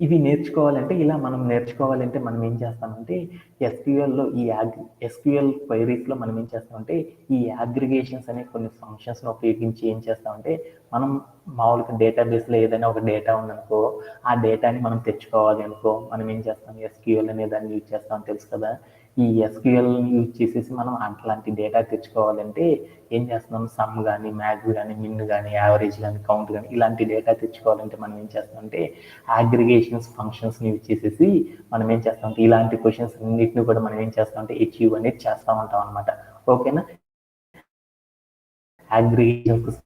ఇవి నేర్చుకోవాలంటే ఇలా మనం నేర్చుకోవాలంటే మనం ఏం చేస్తామంటే ఎస్క్యూఎల్లో ఎస్క్యూఎల్ క్వైరీస్లో మనం ఏం చేస్తామంటే ఈ అగ్రిగేషన్స్ అనే కొన్ని ఫంక్షన్స్ని ఉపయోగించి ఏం చేస్తామంటే మనం మామూలుగా డేటాబేస్లో ఏదైనా ఒక డేటా ఉందనుకో ఆ డేటాని మనం తెచ్చుకోవాలి అనుకో మనం ఏం చేస్తాం ఎస్క్యూఎల్ అనే దాన్ని యూజ్ చేస్తాం తెలుసు కదా. ఈ ఎస్క్యూఎల్ యూజ్ చేసేసి మనం అట్లాంటి డేటా తెచ్చుకోవాలంటే ఏం చేస్తున్నాం సమ్ కానీ మ్యాథ్స్ కానీ మిన్ కానీ యావరేజ్ కానీ కౌంట్ కానీ ఇలాంటి డేటా తెచ్చుకోవాలంటే మనం ఏం చేస్తామంటే అగ్రిగేషన్స్ ఫంక్షన్స్ని యూజ్ చేసేసి మనం ఏం చేస్తామంటే ఇలాంటి క్వశ్చన్స్ అన్నింటినీ కూడా మనం ఏం చేస్తామంటే అచీవ్ అనేది చేస్తూ ఉంటాం అనమాట. ఓకేనా. అగ్రిగేషన్స్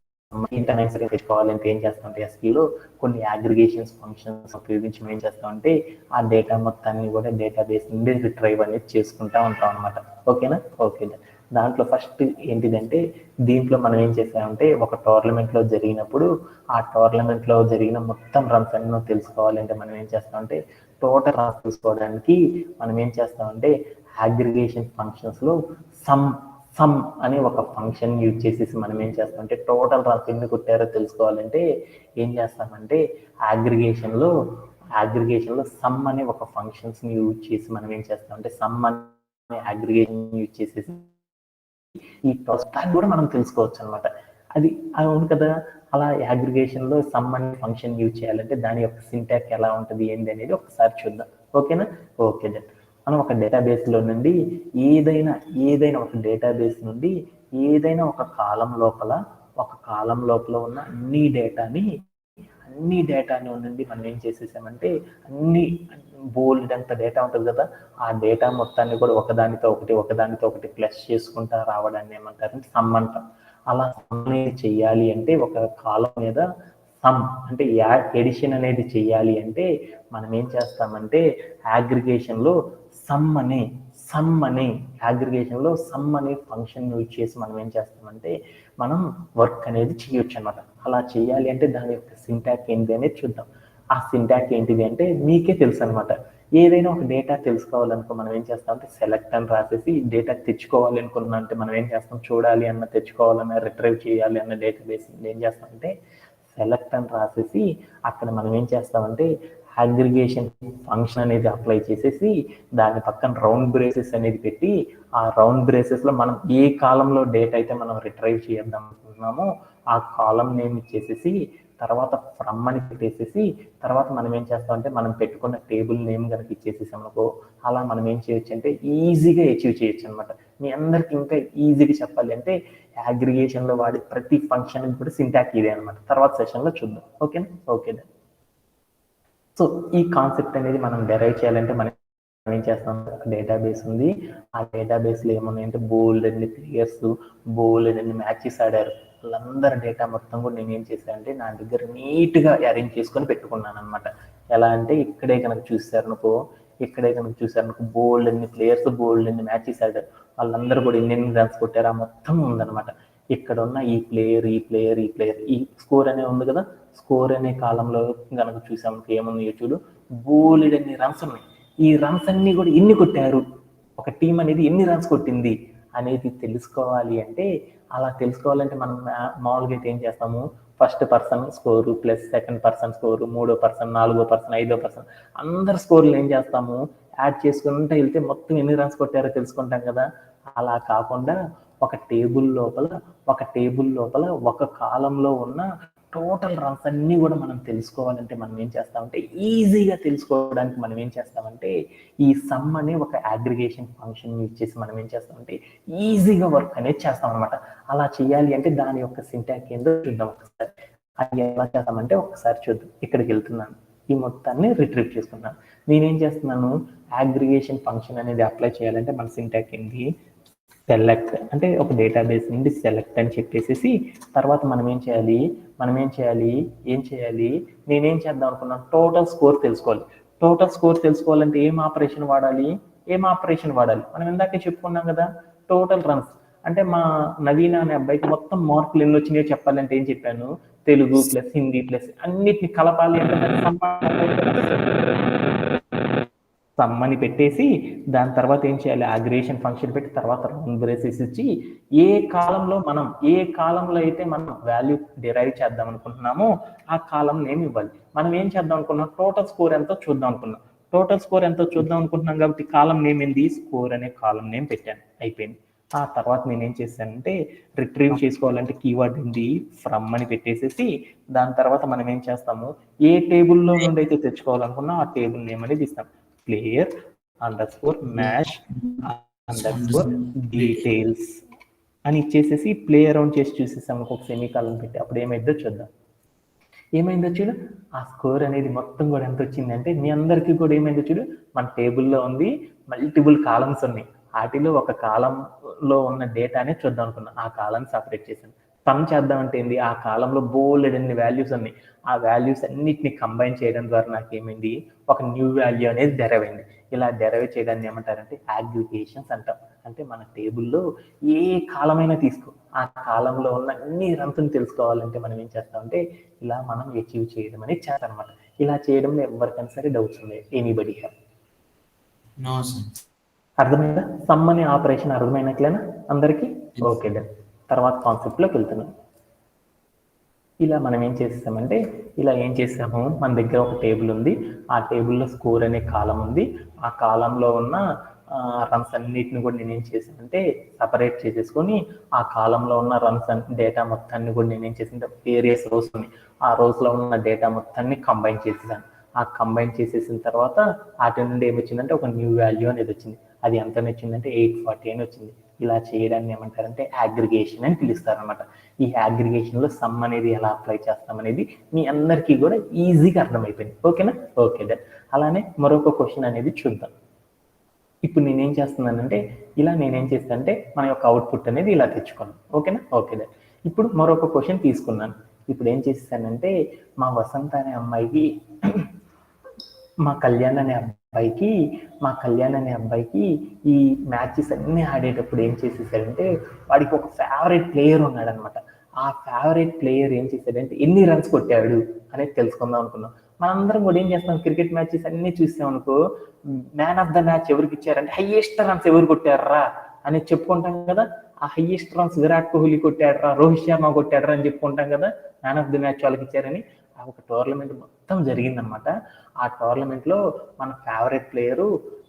ఇంటర్నెట్ తెచ్చుకోవాలంటే ఏం చేస్తామంటే ఎస్క్యూలో కొన్ని అగ్రిగేషన్స్ ఫంక్షన్స్ ఉపయోగించి ఏం చేస్తామంటే ఆ డేటా మొత్తాన్ని కూడా డేటాబేస్ నుండి రిట్రైవ్ అనేది చేసుకుంటా ఉంటాం అనమాట. ఓకేనా. ఓకే. దాంట్లో ఫస్ట్ ఏంటిదంటే దీంట్లో మనం ఏం చేసామంటే ఒక టోర్నమెంట్లో జరిగినప్పుడు ఆ టోర్నమెంట్లో జరిగిన మొత్తం రన్స్ అన్ని తెలుసుకోవాలంటే మనం ఏం చేస్తామంటే టోటల్ రన్స్ తెలుసుకోవడానికి మనం ఏం చేస్తామంటే అగ్రిగేషన్ ఫంక్షన్స్లో సమ్ అనే ఒక ఫంక్షన్ యూజ్ చేసేసి మనం ఏం చేస్తామంటే టోటల్ రన్స్ ఎన్ని కొట్టారో తెలుసుకోవాలంటే ఏం చేస్తామంటే అగ్రిగేషన్లో సమ్ అనే ఒక ఫంక్షన్స్ని యూజ్ చేసి మనం ఏం చేస్తామంటే సమ్ అనే అగ్రిగేషన్ యూజ్ చేసేసి ఈ దాన్ని కూడా మనం తెలుసుకోవచ్చు అనమాట. అది అవును కదా. అలా అగ్రిగేషన్లో సమ్ అనే ఫంక్షన్ యూజ్ చేయాలంటే దాని యొక్క సింటాక్స్ ఎలా ఉంటుంది ఏంటి అనేది ఒకసారి చూద్దాం. ఓకేనా. ఓకే దెన్ మనం ఒక డేటాబేస్లో నుండి ఏదైనా ఒక డేటాబేస్ నుండి ఏదైనా ఒక కాలం లోపల ఉన్న అన్ని డేటాని నుండి మనం ఏం చేసేసామంటే అన్ని బోల్డ్ అంత డేటా ఉంటుంది కదా ఆ డేటా మొత్తాన్ని కూడా ఒకదానితో ఒకటి ప్లస్ చేసుకుంటా రావడాన్ని ఏమంటారంటే సమ్ అంటాం. అలా సమ్ అనేది చెయ్యాలి అంటే ఒక కాలం మీద సమ్ అంటే ఎడిషన్ అనేది చెయ్యాలి అంటే మనం ఏం చేస్తామంటే అగ్రిగేషన్లో సమ్ అనే ఫంక్షన్ యూజ్ చేసి మనం ఏం చేస్తామంటే మనం వర్క్ అనేది చేయొచ్చు అనమాట. అలా చేయాలి అంటే దాని యొక్క సింటాక్స్ ఏంటి అనేది చూద్దాం. ఆ సింటాక్స్ ఏంటిది అంటే మీకే తెలుసు అనమాట. ఏదైనా ఒక డేటా తెలుసుకోవాలనుకో మనం ఏం చేస్తామంటే సెలెక్ట్ అని రాసేసి డేటా తెచ్చుకోవాలి అనుకున్నా అంటే మనం ఏం చేస్తాం చూడాలి అన్న తెచ్చుకోవాలన్న రిట్రైవ్ చేయాలి అన్న డేటాబేస్ ఏం చేస్తామంటే సెలెక్ట్ అని రాసేసి అక్కడ మనం ఏం చేస్తామంటే అగ్రిగేషన్ ఫంక్షన్ అనేది అప్లై చేసేసి దాని పక్కన రౌండ్ బ్రేసెస్ అనేది పెట్టి ఆ రౌండ్ బ్రేసెస్లో మనం ఏ కాలంలో డేటా అయితే మనం రిట్రైవ్ చేద్దాం అనుకుంటున్నామో ఆ కాలం నేమ్ ఇచ్చేసేసి తర్వాత ఫ్రమ్ అని పెట్టేసేసి తర్వాత మనం ఏం చేస్తామంటే మనం పెట్టుకున్న టేబుల్ నేమ్ కనుక ఇచ్చేసేసాం అనుకో అలా మనం ఏం చేయొచ్చు అంటే ఈజీగా అచీవ్ చేయొచ్చు అనమాట. మీ అందరికి ఇంకా ఈజీగా చెప్పాలి అంటే అగ్రిగేషన్లో వాడే ప్రతి ఫంక్షన్ కూడా సింటాక్స్ ఇదే అనమాట. తర్వాత సెషన్లో చూద్దాం. ఓకేనా. ఓకే. సో ఈ కాన్సెప్ట్ అనేది మనం డెరైవ్ చేయాలంటే మనం ఏం చేస్తాం డేటాబేస్ ఉంది. ఆ డేటాబేస్లో ఏమున్నాయంటే బోల్డ్ అన్ని ప్లేయర్స్ బోల్డ్ అన్ని మ్యాచెస్ ఆడారు. వాళ్ళందరి డేటా మొత్తం కూడా నేను ఏం చేశానంటే నా దగ్గర నీట్గా అరేంజ్ చేసుకొని పెట్టుకున్నాను అనమాట. ఎలా అంటే ఇక్కడే కనుక చూసారనుకో బోల్డ్ అన్ని ప్లేయర్స్ బోల్డ్ అన్ని మ్యాచెస్ ఆడారు. వాళ్ళందరూ కూడా ఎన్ని రన్స్ కొట్టారు ఆ మొత్తం ఉందన్నమాట. ఇక్కడ ఉన్న ఈ ప్లేయర్ ఈ స్కోర్ అనే ఉంది కదా స్కోర్ అనే కాలంలో కనుక చూసాం ఏముంది చూడు బోల్డ్ అన్ని రన్స్ ఉన్నాయి. ఈ రన్స్ అన్ని కూడా ఎన్ని కొట్టారు ఒక టీం అనేది ఎన్ని రన్స్ కొట్టింది అనేది తెలుసుకోవాలి అంటే అలా తెలుసుకోవాలంటే మనం మామూలుగా అయితే ఏం చేస్తాము first person score plus second person score మూడో పర్సన్ నాలుగో పర్సన్ ఐదో పర్సన్ అందరు స్కోర్లు ఏం చేస్తాము యాడ్ చేసుకుంటూ వెళ్తే మొత్తం ఎన్ని రన్స్ కొట్టారో తెలుసుకుంటాం కదా. అలా కాకుండా ఒక టేబుల్ లోపల ఒక కాలంలో ఉన్న టోటల్ రన్స్ అన్ని కూడా మనం తెలుసుకోవాలంటే మనం ఏం చేస్తామంటే ఈజీగా తెలుసుకోవడానికి మనం ఏం చేస్తామంటే ఈ సమ్ అనే ఒక అగ్రిగేషన్ ఫంక్షన్ యూజ్ చేసి మనం ఏం చేస్తామంటే ఈజీగా వర్క్ అనేది చేస్తాం అనమాట. అలా చేయాలి అంటే దాని యొక్క సింటాక్స్ ఏందో చూద్దాం ఒకసారి. అది ఎలా చేస్తామంటే ఒకసారి చూద్దాం. ఇక్కడికి వెళ్తున్నాను ఈ మొత్తాన్ని రిట్రీవ్ చేసుకున్నాను. నేనేం చేస్తున్నాను అగ్రిగేషన్ ఫంక్షన్ అనేది అప్లై చేయాలంటే మన సింటాక్స్ ఏంటి సెలెక్ట్ అంటే ఒక డేటాబేస్ నుండి సెలెక్ట్ అని చెప్పేసి తర్వాత మనం ఏం చేయాలి నేనేం చేద్దాం అనుకున్నాను టోటల్ స్కోర్ తెలుసుకోవాలంటే ఏం ఆపరేషన్ వాడాలి మనం ఇందాకే చెప్పుకున్నాం కదా టోటల్ రన్స్ అంటే మా నవీన అనే అబ్బాయికి మొత్తం మార్కులు ఎన్ని వచ్చినాయో చెప్పాలంటే ఏం చెప్పాను తెలుగు ప్లస్ హిందీ ప్లస్ అన్నిటిని కలపాలి అంటే సమ్ అని పెట్టేసి దాని తర్వాత ఏం చేయాలి, అగ్రిగేషన్ ఫంక్షన్ పెట్టి తర్వాత రౌండ్ బ్రేసెస్ ఇచ్చి ఏ కాలంలో అయితే మనం వాల్యూ డిరైవ్ చేద్దాం అనుకుంటున్నామో ఆ కాలం నేమ్ ఇవ్వాలి. మనం ఏం చేద్దాం అనుకున్నాం, టోటల్ స్కోర్ ఎంతో చూద్దాం అనుకున్నాం. టోటల్ స్కోర్ ఎంతో చూద్దాం అనుకుంటున్నాం కాబట్టి కాలం నేమ్ ఏంది, స్కోర్ అనే కాలం నేమ్ పెట్టాను, అయిపోయింది. ఆ తర్వాత నేనేం చేశానంటే రిట్రీవ్ చేసుకోవాలంటే కీవర్డ్ ఏంది, ఫ్రమ్ అని పెట్టేసేసి దాని తర్వాత మనం ఏం చేస్తాము, ఏ టేబుల్లో నుండి అయితే తెచ్చుకోవాలనుకున్నా ఆ టేబుల్ నేమ్ అనేది ఇస్తాం. Player underscore match underscore details అని ఇచ్చేసేసి ప్లే అరౌండ్ చేసి చూసేసాము ఒక సెమీకాలన్ పెట్టి. అప్పుడు ఏమైందో చూద్దాం. ఏమైందో చూడు, ఆ స్కోర్ అనేది మొత్తం కూడా ఎంత వచ్చిందంటే మీ అందరికీ కూడా ఏమైందో చూడు, మన టేబుల్లో ఉంది, మల్టిపుల్ కాలమ్స్ ఉన్నాయి. వాటిలో ఒక కాలంలో ఉన్న డేటానే చూద్దాం అనుకున్నా, ఆ కాలం సపరేట్ చేశాను. సమ్ చేద్దామంటే ఏంది, ఆ కాలంలో బోల్డ్ అన్ని వాల్యూస్ ఉన్నాయి. ఆ వాల్యూస్ అన్నిటిని కంబైన్ చేయడం ద్వారా నాకు ఏమైంది, ఒక న్యూ వాల్యూ అనేది డెరైవ్ అయింది. ఇలా డెరైవ్ చేయడాన్ని ఏమంటారంటే అగ్రిగేషన్స్ అంటాం. అంటే మన టేబుల్లో ఏ కాలమైనా తీసుకో, ఆ కాలంలో ఉన్న అన్ని రన్స్ని తెలుసుకోవాలంటే మనం ఏం చేస్తామంటే ఇలా మనం అచీవ్ చేయడం అనేది చేస్తారనమాట. ఇలా చేయడంలో ఎవరికైనా సరే డౌట్స్ ఉన్నాయి, ఎనీబడి హ్యావ్? No sir. అర్థమైందా? సమ్ అనే ఆపరేషన్ అర్థమైనట్లేనా అందరికీ? Okay done. తర్వాత కాన్సెప్ట్లోకి వెళ్తున్నాం. ఇలా మనం ఏం చేసామంటే మన దగ్గర ఒక టేబుల్ ఉంది, ఆ టేబుల్లో స్కోర్ అనే కాలం ఉంది. ఆ కాలంలో ఉన్న రన్స్ అన్నిటిని కూడా నేనేం చేశానంటే సపరేట్ చేసేసుకొని ఆ కాలంలో ఉన్న రన్స్ డేటా మొత్తాన్ని కూడా నేనేం చేసింటే వేరియస్ రోస్ ఉన్నాయి, ఆ రోస్లో ఉన్న డేటా మొత్తాన్ని కంబైన్ చేసేసాను. ఆ కంబైన్ చేసేసిన తర్వాత వాటి నుండి ఏమొచ్చిందంటే ఒక న్యూ వాల్యూ అనేది వచ్చింది. అది ఎంత వచ్చిందంటే 840 అని వచ్చింది. ఇలా చేయడాన్ని ఏమంటారంటే అగ్రిగేషన్ అని పిలుస్తారు అనమాట. ఈ అగ్రిగేషన్లో సమ్ అనేది ఎలా అప్లై చేస్తాం అనేది మీ అందరికీ కూడా ఈజీగా అర్థమైపోయింది. ఓకేనా? Okay done. అలానే మరొక క్వశ్చన్ అనేది చూద్దాం. ఇప్పుడు నేనేం చేస్తున్నానంటే మన యొక్క అవుట్పుట్ అనేది ఇలా తెచ్చుకోండి. ఓకేనా? Okay done. ఇప్పుడు మరొక క్వశ్చన్ తీసుకున్నాను. ఇప్పుడు ఏం చేశానంటే మా వసంత అనే అమ్మాయికి మా కళ్యాణ్ అనే అబ్బాయికి ఈ మ్యాచెస్ అన్ని ఆడేటప్పుడు ఏం చేసేసాడంటే వాడికి ఒక ఫేవరెట్ ప్లేయర్ ఉన్నాడు అనమాట. ఆ ఫేవరెట్ ప్లేయర్ ఏం చేశాడంటే ఎన్ని రన్స్ కొట్టాడు అనేది తెలుసుకుందాం అనుకున్నాం. మనందరం కూడా ఏం చేస్తాం, క్రికెట్ మ్యాచెస్ అన్ని చూసాం అనుకో, మ్యాన్ ఆఫ్ ద మ్యాచ్ ఎవరికి ఇచ్చారంటే హైయెస్ట్ రన్స్ ఎవరు కొట్టారా అని చెప్పుకుంటాం కదా. ఆ హైయెస్ట్ రన్స్ విరాట్ కోహ్లీ కొట్టాడరా, రోహిత్ శర్మ కొట్టాడరా అని చెప్పుకుంటాం కదా, మ్యాన్ ఆఫ్ ది మ్యాచ్ వాళ్ళకి ఇచ్చారని. ఒక టోర్నమెంట్ మొత్తం జరిగిందనమాట. ఆ టోర్నమెంట్లో మన ఫేవరెట్ ప్లేయరు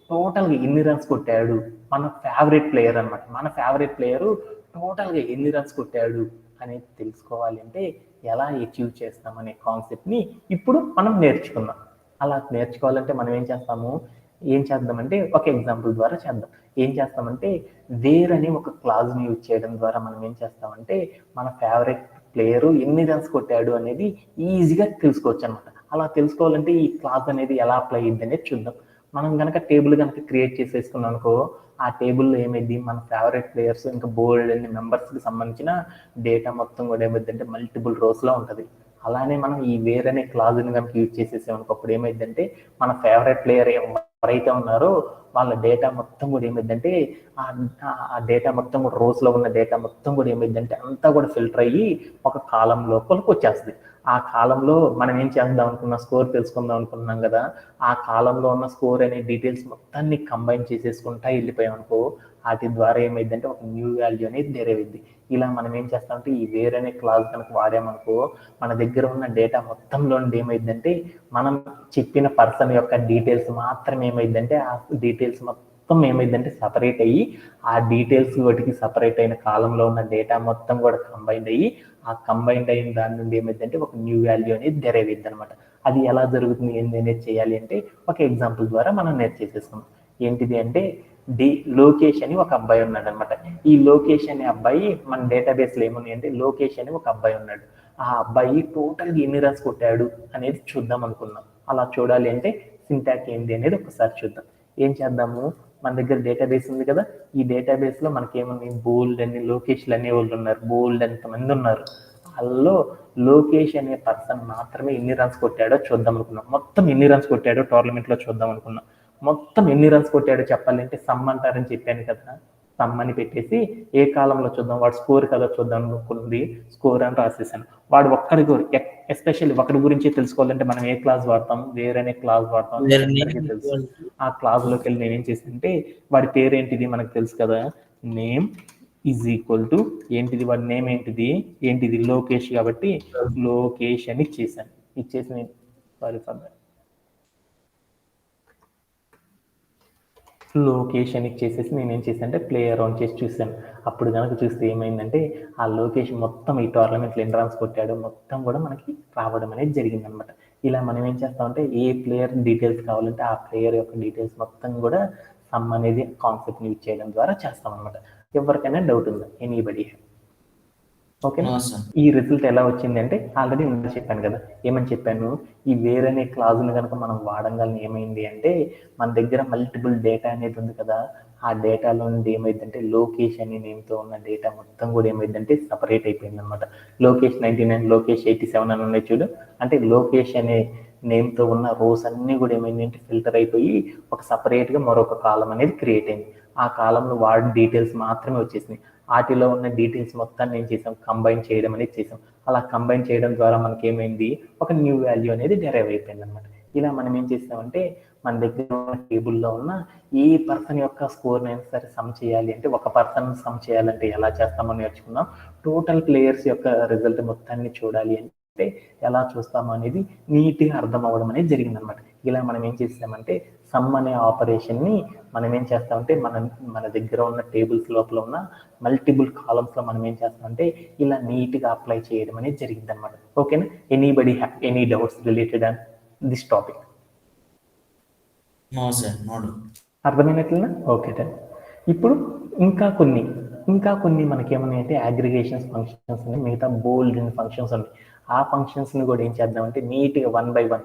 టోటల్గా ఎన్ని రన్స్ కొట్టాడు, మన ఫేవరెట్ ప్లేయరు టోటల్గా ఎన్ని రన్స్ కొట్టాడు అనేది తెలుసుకోవాలి అంటే ఎలా అచీవ్ చేస్తామనే కాన్సెప్ట్ని ఇప్పుడు మనం నేర్చుకుందాం. అలా నేర్చుకోవాలంటే మనం ఏం చేద్దామంటే ఒక ఎగ్జాంపుల్ ద్వారా చేద్దాం. ఏం చేస్తామంటే వేర్ అని ఒక క్లాజ్ని యూజ్ చేయడం ద్వారా మనం ఏం చేస్తామంటే మన ఫేవరెట్ ప్లేయరు ఎన్ని రన్స్ కొట్టాడు అనేది ఈజీగా తెలుసుకోవచ్చు అనమాట. అలా తెలుసుకోవాలంటే ఈ క్లాజ్ అనేది ఎలా అప్లై అయ్యింది అనేది చూద్దాం. మనం కనుక టేబుల్ కనుక క్రియేట్ చేసేసుకున్నాం అనుకో, ఆ టేబుల్లో ఏమైంది, మన ఫేవరెట్ ప్లేయర్స్ ఇంకా బోల్డ్ అన్ని మెంబర్స్కి సంబంధించిన డేటా మొత్తం కూడా ఏమైందంటే మల్టిపుల్ రోస్లో ఉంటుంది. అలానే మనం ఈ వేర్ అనే క్లాజ్ని కనుక యూజ్ చేసేసామనుకో అప్పుడు ఏమైందంటే మన ఫేవరెట్ ప్లేయర్ ఎవరైతే ఉన్నారో వాళ్ళ డేటా మొత్తం కూడా ఏమైందంటే ఆ డేటా మొత్తం కూడా రోస్లో ఉన్న డేటా మొత్తం కూడా ఏమైందంటే అంతా కూడా ఫిల్టర్ అయ్యి ఒక కాలం లోపలికి వచ్చేస్తుంది. ఆ కాలంలో మనం ఏం చేద్దాం అనుకున్న స్కోర్ తెలుసుకుందాం అనుకున్నాం కదా, ఆ కాలంలో ఉన్న స్కోర్ అనే డీటెయిల్స్ మొత్తాన్ని కంబైన్ చేసేసుకుంటా వెళ్ళిపోయాం అనుకో, వాటి ద్వారా ఏమైందంటే ఒక న్యూ వాల్యూ అనేది డెరైవ్ అయింది. ఇలా మనం ఏం చేస్తామంటే ఈ వేర్ అనే క్లాజ్ కనుక వాడామనుకో మన దగ్గర ఉన్న డేటా మొత్తంలో ఏమైందంటే మనం చెప్పిన పర్సన్ యొక్క డీటెయిల్స్ మాత్రం ఏమైందంటే ఆ డీటెయిల్స్ మొత్తం ఏమైందంటే సపరేట్ అయ్యి ఆ డీటెయిల్స్ వాటికి సపరేట్ అయిన కాలంలో ఉన్న డేటా మొత్తం కూడా కంబైండ్ అయ్యి ఆ కంబైండ్ అయిన దాని నుండి ఏమైందంటే ఒక న్యూ వాల్యూ అనేది డెరైవ్ అయింది అనమాట. అది ఎలా జరుగుతుంది ఏంటి అనేది చేయాలి అంటే ఒక ఎగ్జాంపుల్ ద్వారా మనం నేర్చేసేసుకున్నాం. ఏంటిది అంటే లోకేష్ అని ఒక అబ్బాయి ఉన్నాడు అనమాట. ఈ లోకేష్ అనే అబ్బాయి మన డేటాబేస్లో ఏమున్నాయి అంటే లోకేష్ అని ఒక అబ్బాయి ఉన్నాడు. ఆ అబ్బాయి టోటల్గా ఎన్ని రన్స్ కొట్టాడు అనేది చూద్దాం అనుకున్నాం. అలా చూడాలి అంటే సింటాక్ ఏంటి అనేది ఒకసారి చూద్దాం. ఏం చేద్దాము, మన దగ్గర డేటాబేస్ ఉంది కదా, ఈ డేటాబేస్లో మనకేమున్నాయి బోల్డ్ అన్ని లోకేష్లు అనే వాళ్ళు ఉన్నారు, బోల్డ్ ఎంతమంది ఉన్నారు. వాళ్ళలో లోకేష్ అనే పర్సన్ మాత్రమే ఎన్ని రన్స్ కొట్టాడో చూద్దాం అనుకున్నాం. మొత్తం ఎన్ని రన్స్ కొట్టాడో టోర్నమెంట్లో చూద్దాం అనుకున్నాం. మొత్తం ఎన్ని రన్స్ కొట్టాడో చెప్పాలంటే సమ్ అంటారని చెప్పాను కదా, సమ్ అని పెట్టేసి ఏ కాలంలో చూద్దాం, వాడు స్కోర్ కదా చూద్దాం అనుకుంది, స్కోర్ అని రాసేసాను. వాడు ఒక్కడికి ఎస్పెషల్లీ ఒకటి గురించి తెలుసుకోవాలంటే మనం ఏ క్లాస్ వాడతాం, వేర్ అనే క్లాస్ వాడతాం, Where అందరికీ name తెలుసు. equal to ఆ క్లాస్లోకి వెళ్ళి నేనేం చేశానంటే వాడి పేరు ఏంటిది మనకు తెలుసు కదా, నేమ్ ఈజ్ ఈక్వల్ టు ఏంటిది, వాడి నేమ్ ఏంటిది లోకేష్ కాబట్టి లోకేష్ అని ఇచ్చేసాను. ఇచ్చేసి నేను సారీ ఫర్ దట్ లొకేషన్ ఇచ్చేసేసి నేను ఏం చేశాను అంటే ప్లే అరౌండ్ చేసి చూశాను. అప్పుడు కనుక చూస్తే ఏమైందంటే ఆ లొకేషన్ మొత్తం ఈ టోర్నమెంట్లో ఎన్ని రన్స్ కొట్టాడో మొత్తం కూడా మనకి రావడం అనేది జరిగిందనమాట. ఇలా మనం ఏం చేస్తామంటే ఏ ప్లేయర్ డీటెయిల్స్ కావాలంటే ఆ ప్లేయర్ యొక్క డీటెయిల్స్ మొత్తం కూడా సమ్ అనేది కాన్సెప్ట్ని యూజ్ చేయడం ద్వారా చేస్తాం అనమాట. ఎవరికైనా డౌట్ ఉందా? ఎనీబడి? ఓకేనా? no sir. ఈ రిజల్ట్ ఎలా వచ్చింది అంటే ఆల్రెడీ ముందు చెప్పాను కదా. ఏమని చెప్పాను, ఈ వేర్ అనే క్లాజుని కనుక మనం వాడంగానే ఏమైంది అంటే మన దగ్గర మల్టిపుల్ డేటా అనేది ఉంది కదా, ఆ డేటాలో నుండి ఏమైందంటే లోకేష్ అనే నేమ్తో ఉన్న డేటా మొత్తం కూడా ఏమైందంటే సపరేట్ అయిపోయింది అనమాట. లోకేష్ 99, లోకేష్ 87 అని ఉన్నాయి చూడు, అంటే లోకేష్ అనే నేమ్తో ఉన్న రోస్ అన్నీ కూడా ఏమైందంటే ఫిల్టర్ అయిపోయి ఒక సపరేట్గా మరొక కాలం అనేది క్రియేట్ అయింది. ఆ కాలంలో వాడి డీటెయిల్స్ మాత్రమే వచ్చేసినాయి. వాటిలో ఉన్న డీటెయిల్స్ మొత్తాన్ని ఏం చేసాం, కంబైన్ చేయడం అనేది చేసాం. అలా కంబైన్ చేయడం ద్వారా మనకి ఏమైంది, ఒక న్యూ వాల్యూ అనేది డెరైవ్ అయిపోయింది అనమాట. ఇలా మనం ఏం చేసామంటే మన దగ్గర ఉన్న టేబుల్లో ఉన్న ఏ పర్సన్ యొక్క స్కోర్నైనా సరే సమ్ చేయాలి అంటే, ఒక పర్సన్ సమ్ చేయాలంటే ఎలా చేస్తామో నేర్చుకున్నాం. టోటల్ ప్లేయర్స్ యొక్క రిజల్ట్ మొత్తాన్ని చూడాలి అంటే ఎలా చూస్తామో అనేది నీట్గా అర్థం అవ్వడం అనేది జరిగిందనమాట. ఇలా మనం ఏం చేసామంటే సమ్ అనే ఆపరేషన్ని మనం ఏం చేస్తామంటే మన దగ్గర ఉన్న టేబుల్స్ లోపల ఉన్న మల్టిపుల్ కాలమ్స్లో మనం ఏం చేస్తామంటే ఇలా నీట్గా అప్లై చేయడం అనేది జరిగింది అనమాట. ఓకేనా? Anybody have any doubts related and this topic? No sir, no doubt. అర్థమైనట్లేనా? Okay done. ఇప్పుడు ఇంకా కొన్ని మనకేమన్నాయంటే అగ్రిగేషన్స్ ఫంక్షన్స్ అని మిగతా బోల్డ్ ఫంక్షన్స్ ఉన్నాయి. ఆ ఫంక్షన్స్ని కూడా ఏం చేద్దామంటే నీట్గా వన్ బై వన్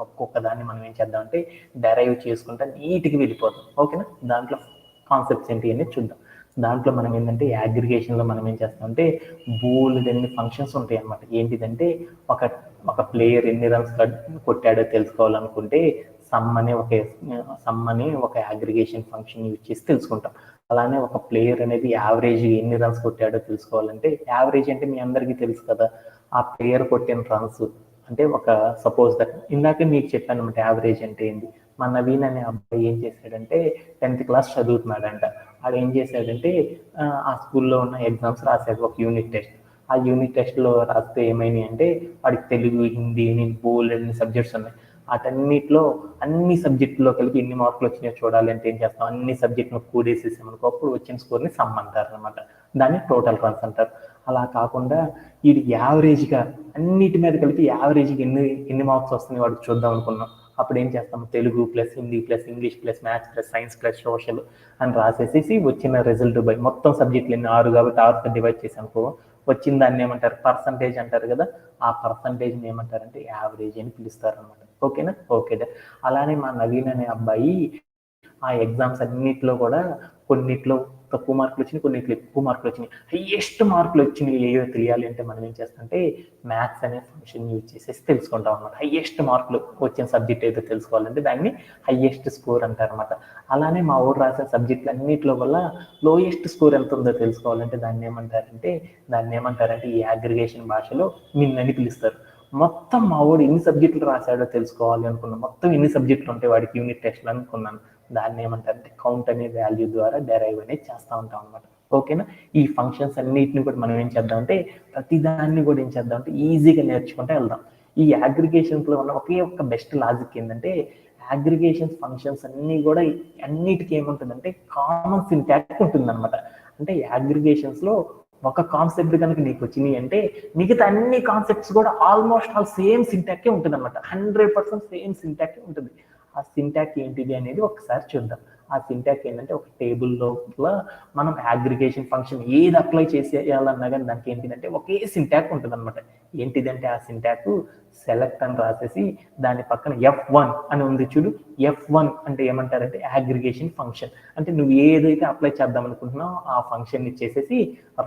ఒక్కొక్క దాన్ని మనం ఏం చేద్దామంటే డెరైవ్ చేసుకుంటా నీట్గా వెళ్ళిపోతాం. ఓకేనా? దాంట్లో కాన్సెప్ట్స్ ఏంటి అనేది చూద్దాం. దాంట్లో మనం ఏంటంటే అగ్రిగేషన్లో మనం ఏం చేస్తామంటే బోల్డ్ ఎన్ని ఫంక్షన్స్ ఉంటాయి అన్నమాట. ఏంటిదంటే ఒక ప్లేయర్ ఎన్ని రన్స్ కొట్టాడో తెలుసుకోవాలనుకుంటే సమ్ అనే ఒక అగ్రిగేషన్ ఫంక్షన్ యూజ్ చేసి తెలుసుకుంటాం. అలానే ఒక ప్లేయర్ అనేది యావరేజ్ ఎన్ని రన్స్ కొట్టాడో తెలుసుకోవాలంటే, యావరేజ్ అంటే మీ అందరికీ తెలుసు కదా, ఆ ప్లేయర్ కొట్టిన రన్స్ అంటే ఒక సపోజ్ దట్ ఇందాక మీకు చెప్పాను అనమాట యావరేజ్ అంటే ఏంటి. మా నవీన్ అనే అబ్బాయి ఏం చేశాడంటే 10th క్లాస్ చదువుతున్నాడంట. వాడు ఏం చేశాడంటే ఆ స్కూల్లో ఉన్న ఎగ్జామ్స్ రాశాడు, ఒక యూనిట్ టెస్ట్. ఆ యూనిట్ టెస్ట్లో రాస్తే ఏమైనాయి అంటే వాడికి తెలుగు, హిందీ, బోల్డ్ అన్ని సబ్జెక్ట్స్ ఉన్నాయి. వాటన్నిటిలో అన్ని సబ్జెక్టులో కలిపి ఎన్ని మార్కులు వచ్చినాయో చూడాలి అంటే ఏం చేస్తాం, అన్ని సబ్జెక్టును కూడేసేసామనుకో అప్పుడు వచ్చిన స్కోర్ని సమ్ అంటారు అనమాట. దాన్ని టోటల్ రన్స్ అంటారు. అలా కాకుండా వీడి యావరేజ్గా అన్నిటి మీద కలిపి యావరేజ్గా ఎన్ని మార్క్స్ వస్తున్నాయి వాడికి చూద్దాం అనుకున్నాం. అప్పుడు ఏం చేస్తాం, Telugu plus Hindi plus English plus maths plus science plus social అని రాసేసేసి వచ్చిన రిజల్ట్ బై మొత్తం సబ్జెక్టులు ఎన్ని 6 కాబట్టి 6తో డివైడ్ చేసానుకో వచ్చిన దాన్ని ఏమంటారు, పర్సంటేజ్ అంటారు కదా. ఆ పర్సంటేజ్ని ఏమంటారంటే యావరేజ్ అని పిలుస్తారు అనమాట. ఓకేనా? ఓకే. అలానే మా నవీన్ అనే అబ్బాయి ఆ ఎగ్జామ్స్ అన్నిట్లో కూడా కొన్నిట్లో తక్కువ మార్కులు వచ్చినాయి, కొన్నిట్లో ఎక్కువ మార్కులు వచ్చినాయి. హైయెస్ట్ మార్కులు వచ్చినాయి ఏవో తెలియాలి అంటే మనం ఏం చేస్తామంటే మ్యాథ్స్ అనే ఫంక్షన్ యూజ్ చేసేసి తెలుసుకుంటాం అనమాట. హైయెస్ట్ మార్కులు వచ్చిన సబ్జెక్ట్ ఏదో తెలుసుకోవాలంటే దాన్ని హైయెస్ట్ స్కోర్ అంటారు అనమాట. అలానే మా ఊరు రాసిన సబ్జెక్టులు అన్నింటిలో వల్ల లోయెస్ట్ స్కోర్ ఎంత ఉందో తెలుసుకోవాలంటే దాన్ని ఏమంటారంటే ఈ అగ్రిగేషన్ భాషలో మిన్ అని పిలుస్తారు. మొత్తం మా వాడు ఎన్ని సబ్జెక్టులు రాశాడో తెలుసుకోవాలి అనుకున్నాను. మొత్తం ఎన్ని సబ్జెక్టులు ఉంటాయి వాడికి యూనిట్ టెస్ట్లు అనుకున్నాను. దాన్ని ఏమంటారంటే కౌంట్ అనే వాల్యూ ద్వారా డెరైవ్ అనేది చేస్తూ ఉంటాం అనమాట. ఓకేనా? ఈ ఫంక్షన్స్ అన్నిటిని కూడా మనం ఏం చేద్దామంటే ప్రతిదాన్ని కూడా ఏం చేద్దామంటే ఈజీగా నేర్చుకుంటూ వెళ్దాం. ఈ అగ్రిగేషన్స్లో ఉన్న ఒకే ఒక బెస్ట్ లాజిక్ ఏంటంటే అగ్రిగేషన్ ఫంక్షన్స్ అన్నీ కూడా అన్నిటికీ ఏముంటుందంటే కామన్ సింటాక్స్ ఉంటుందన్నమాట. అంటే అగ్రిగేషన్స్లో ఒక కాన్సెప్ట్ కనుక నీకు వచ్చినాయి అంటే మిగతా అన్ని కాన్సెప్ట్స్ కూడా ఆల్మోస్ట్ ఆల్ సేమ్ సింటాక్కే ఉంటుంది అనమాట. 100% సేమ్ సింటాక్కే ఉంటుంది. ఆ సింటాక్ ఏంటిది అనేది ఒకసారి చూద్దాం. ఆ సింటాక్ ఏంటంటే ఒక టేబుల్ లోపల మనం అగ్రిగేషన్ ఫంక్షన్ ఏది అప్లై చేసేయాలన్నా కానీ దానికి ఏంటిదంటే ఒకే సింటాక్ ఉంటుంది అనమాట. ఏంటిదంటే ఆ సింటాక్ సెలెక్ట్ అని రాసేసి దాని పక్కన F1 అని ఉంది చూడు. F1 అంటే ఏమంటారంటే అగ్రిగేషన్ ఫంక్షన్. అంటే నువ్వు ఏదైతే అప్లై చేద్దాం అనుకుంటున్నావు ఆ ఫంక్షన్ ఇచ్చేసేసి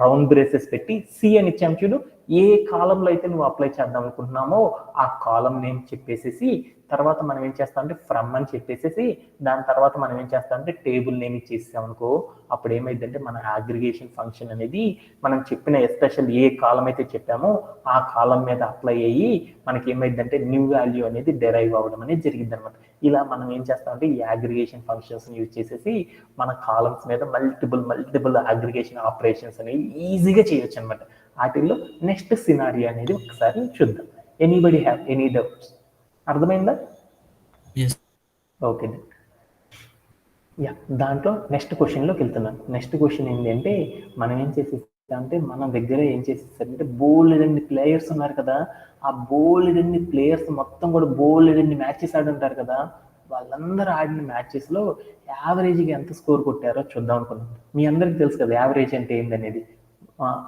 రౌండ్ బ్రేసెస్ పెట్టి సి అని ఇచ్చాం చూడు. ఏ కాలంలో అయితే నువ్వు అప్లై చేద్దాం అనుకుంటున్నామో ఆ కాలం నేమ్ చెప్పేసేసి తర్వాత మనం ఏం చేస్తామంటే ఫ్రమ్ అని చెప్పేసేసి దాని తర్వాత మనం ఏం చేస్తామంటే టేబుల్ నేమ్ ఇచ్చేసాం అనుకో అప్పుడు ఏమైందంటే మన అగ్రిగేషన్ ఫంక్షన్ అనేది మనం చెప్పిన ఎస్పెషల్ ఏ కాలం అయితే చెప్పామో ఆ కాలం మీద అప్లై అయ్యి మనకి ఏమైందంటే న్యూ వాల్యూ అనేది డెరైవ్ అవ్వడం అనేది జరిగింది అనమాట. ఇలా మనం ఏం చేస్తామంటే ఈ అగ్రిగేషన్ ఫంక్షన్స్ యూజ్ చేసేసి మన కాలమ్స్ మీద మల్టిపుల్ అగ్రిగేషన్ ఆపరేషన్స్ అనేవి ఈజీగా చేయొచ్చు అనమాట. వాటిల్లో నెక్స్ట్ సినారియో అనేది ఒకసారి చూద్దాం. Anybody have any doubts? అర్థమైందా? Yes. ఓకే. యా, దాంట్లో నెక్స్ట్ క్వశ్చన్లోకి వెళ్తున్నాను. నెక్స్ట్ క్వశ్చన్ ఏంటి అంటే మనం ఏం చేసేసామంటే మన దగ్గర ఏం చేసేసారంటే బోల్డెన్ని ప్లేయర్స్ ఉన్నారు కదా, ఆ బోల్డెన్ని ప్లేయర్స్ మొత్తం కూడా బోల్డెన్ని మ్యాచెస్ ఆడి ఉంటారు కదా, వాళ్ళందరూ ఆడిన మ్యాచెస్లో యావరేజ్గా ఎంత స్కోర్ కొట్టారో చూద్దాం అనుకున్నాం. మీ అందరికి తెలుసు కదా యావరేజ్ అంటే ఏందనేది.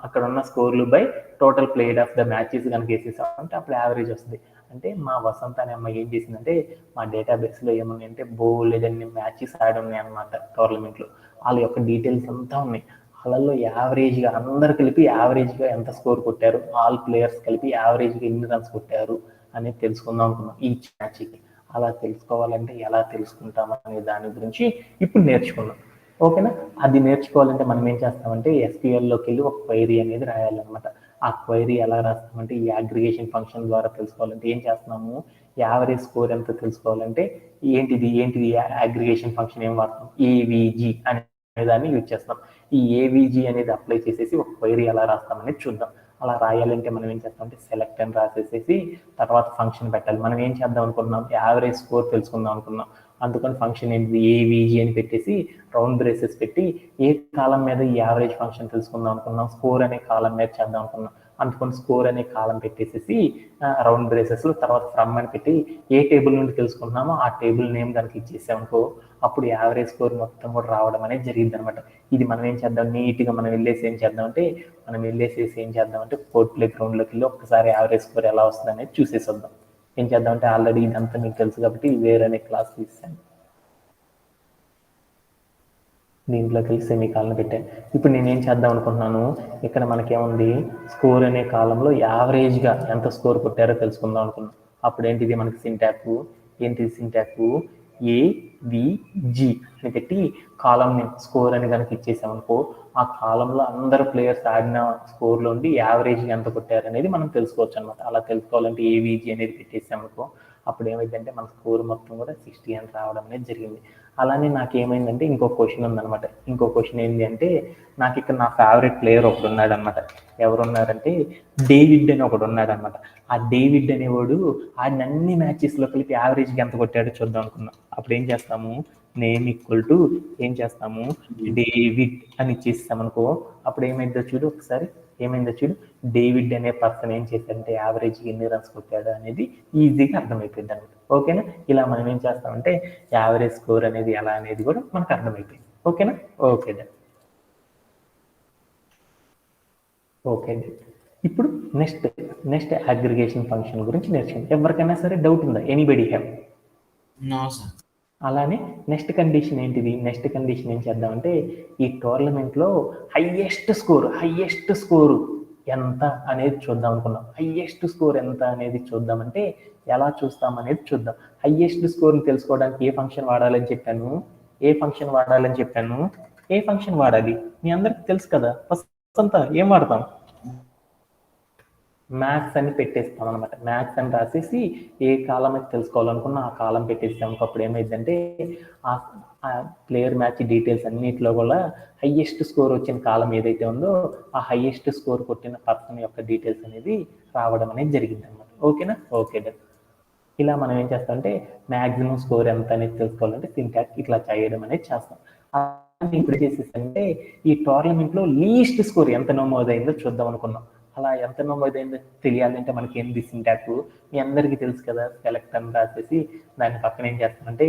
అక్కడ ఉన్న స్కోర్లు by total played of the matches కనుక వేసేసామంటే అప్పుడు యావరేజ్ వస్తుంది. అంటే మా వసంత అనే అమ్మాయి ఏం చేసిందంటే మా డేటాబేస్లో ఏమున్నాయంటే బోల్డెన్ని మ్యాచెస్ ఆడి ఉన్నాయి అనమాట టోర్నమెంట్లో. వాళ్ళ యొక్క డీటెయిల్స్ అంతా ఉన్నాయి. వాళ్ళల్లో యావరేజ్గా అందరు కలిపి యావరేజ్గా ఎంత స్కోర్ కొట్టారు, ఆల్ ప్లేయర్స్ కలిపి యావరేజ్గా ఎన్ని రన్స్ కొట్టారు అనేది తెలుసుకుందాం అనుకున్నాం ఈచ్ మ్యాచ్కి. అలా తెలుసుకోవాలంటే ఎలా తెలుసుకుంటాం అనే దాని గురించి ఇప్పుడు నేర్చుకున్నాం. ఓకేనా? అది నేర్చుకోవాలంటే మనం ఏం చేస్తామంటే ఎస్క్యూఎల్లోకి వెళ్ళి ఒక క్వైరీ అనేది రాయాలన్నమాట. ఆ క్వైరీ ఎలా రాస్తామంటే ఈ అగ్రిగేషన్ ఫంక్షన్ ద్వారా తెలుసుకోవాలంటే ఏం చేస్తున్నాము, యావరేజ్ స్కోర్ ఎంత తెలుసుకోవాలంటే ఏంటిది అగ్రిగేషన్ ఫంక్షన్ ఏం వాడతాం, ఏవిజీ అనే దాన్ని యూజ్ చేస్తాం. ఈ ఏవిజీ అనేది అప్లై చేసేసి ఒక క్వైరీ ఎలా రాస్తామనేది చూద్దాం. అలా రాయాలంటే మనం ఏం చేస్తామంటే సెలెక్ట్ అని రాసేసేసి తర్వాత ఫంక్షన్ పెట్టాలి. మనం ఏం చేద్దాం అనుకున్నాం, యావరేజ్ స్కోర్ తెలుసుకుందాం అనుకున్నాం. అందుకని ఫంక్షన్ ఏంటి, ఏవిజీ అని పెట్టేసి రౌండ్ బ్రేసెస్ పెట్టి ఏ కాలం మీద ఈ యావరేజ్ ఫంక్షన్ తెలుసుకుందాం అనుకున్నాం, స్కోర్ అనే కాలం మీద చేద్దాం అనుకున్నాం. అందుకని స్కోర్ అనే కాలం పెట్టేసేసి రౌండ్ బ్రేసెస్ తర్వాత ఫ్రమ్ అని పెట్టి ఏ టేబుల్ నుండి తెలుసుకుంటున్నామో ఆ టేబుల్ నేమ్ దానికి ఇచ్చేసామనుకో అప్పుడు యావరేజ్ స్కోర్ మొత్తం కూడా రావడం అనేది జరిగింది అనమాట. ఇది మనం ఏం చేద్దాం, నీట్గా మనం వెళ్ళేసి ఏం చేద్దామంటే కోర్ట్ ప్లే గ్రౌండ్లోకి వెళ్ళి ఒక్కసారి యావరేజ్ స్కోర్ ఎలా వస్తుంది అనేది చూసేసి వద్దాం. ఏం చేద్దామంటే ఆల్రెడీ ఇదంతా మీకు తెలుసు కాబట్టి వేరే క్లాస్ తీసాను, దీంట్లోకి వెళ్ళి సెమీకాలను పెట్టాను. ఇప్పుడు నేనేం చేద్దాం అనుకుంటున్నాను, ఇక్కడ మనకేముంది స్కోర్ అనే కాలంలో యావరేజ్గా ఎంత స్కోర్ కొట్టారో తెలుసుకుందాం అనుకున్నాం. అప్పుడు ఏంటిది మనకి సింటాక్స్ ఏవిజి అని పెట్టి కాలంని స్కోర్ అని కనుక ఇచ్చేసామనుకో ఆ కాలంలో అందరు ప్లేయర్స్ ఆడిన స్కోర్లో ఉండి యావరేజ్ ఎంత కొట్టారు అనేది మనం తెలుసుకోవచ్చు అనమాట. అలా తెలుసుకోవాలంటే ఏవిజి అనేది పెట్టేసామనుకో అప్పుడు ఏమైందంటే మన స్కోర్ మొత్తం కూడా 60 అని రావడం అనేది జరిగింది. అలానే నాకు ఏమైందంటే ఇంకో క్వశ్చన్ ఉందనమాట. ఇంకో క్వశ్చన్ ఏంటి అంటే నాకు ఇక్కడ నా ఫేవరెట్ ప్లేయర్ ఒకడు ఉన్నాడు అనమాట. ఎవరున్నారంటే డేవిడ్ అని ఒకడు ఉన్నాడు అనమాట. ఆ డేవిడ్ అనేవాడు ఆడిన అన్ని మ్యాచెస్లో కలిపి యావరేజ్గా ఎంత కొట్టాడో చూద్దాం అనుకున్నాం. అప్పుడు ఏం చేస్తాము, నేమ్ ఈక్వల్ టు ఏం చేస్తాము డేవిడ్ అని ఇచ్చేస్తామనుకో అప్పుడు ఏమైందో చూడు ఒకసారి. డేవిడ్ అనే పర్సన్ ఏం చేశాడంటే యావరేజ్గా ఎన్ని రన్స్ కొట్టాడు అనేది ఈజీగా అర్థమైపోయింది అనమాట. ఓకేనా? ఇలా మనం ఏం చేస్తామంటే యావరేజ్ స్కోర్ అనేది ఎలా అనేది కూడా మనకు అర్థమైపోయింది. ఓకేనా? ఓకే. ఇప్పుడు నెక్స్ట్ అగ్రిగేషన్ ఫంక్షన్ గురించి నేర్చుకుందాం. ఎవరికైనా సరే డౌట్ ఉందా? Anybody have? No sir. అలానే నెక్స్ట్ కండిషన్ ఏంటిది, నెక్స్ట్ కండిషన్ ఏం చేద్దామంటే ఈ టోర్నమెంట్లో హైయెస్ట్ స్కోరు ఎంత అనేది చూద్దాం అనుకున్నాం. హైయెస్ట్ స్కోర్ ఎంత అనేది చూద్దామంటే ఎలా చూస్తాం అనేది చూద్దాం. హైయెస్ట్ స్కోర్ని తెలుసుకోవడానికి ఏ ఫంక్షన్ వాడాలని చెప్పాను, ఏ ఫంక్షన్ వాడాలి మీ అందరికి తెలుసు కదా. ఫస్ట్ అంతా ఏం వాడతాం, మ్యాథ్స్ అని పెట్టేస్తాం అనమాట. మ్యాథ్స్ అని రాసేసి ఏ కాలం అయితే తెలుసుకోవాలనుకున్నా ఆ కాలం పెట్టేస్తాం. అప్పుడు ఏమైందంటే ఆ ప్లేయర్ మ్యాచ్ డీటెయిల్స్ అన్నింటిలో కూడా హైయెస్ట్ స్కోర్ వచ్చిన కాలం ఏదైతే ఉందో ఆ హైయెస్ట్ స్కోర్ కొట్టిన పర్సన్ యొక్క డీటెయిల్స్ అనేది రావడం అనేది జరిగింది అనమాట. ఓకేనా? ఓకే. ఇలా మనం ఏం చేస్తామంటే మ్యాక్సిమం స్కోర్ ఎంత అనేది తెలుసుకోవాలంటే సింటాక్స్ ఇట్లా చేయడం అనేది చేస్తాం. ఇప్పుడు చేసేసంటే ఈ టోర్నమెంట్లో లీస్ట్ స్కోర్ ఎంత నమోదైందో చూద్దాం అనుకున్నాం. అలా ఎంత నమోదైందో తెలియాలంటే మనకి ఏంది సింటాక్స్ మీ అందరికీ తెలుసు కదా. సెలెక్ట్ అని రాసేసి దాని పక్కన ఏం చేస్తామంటే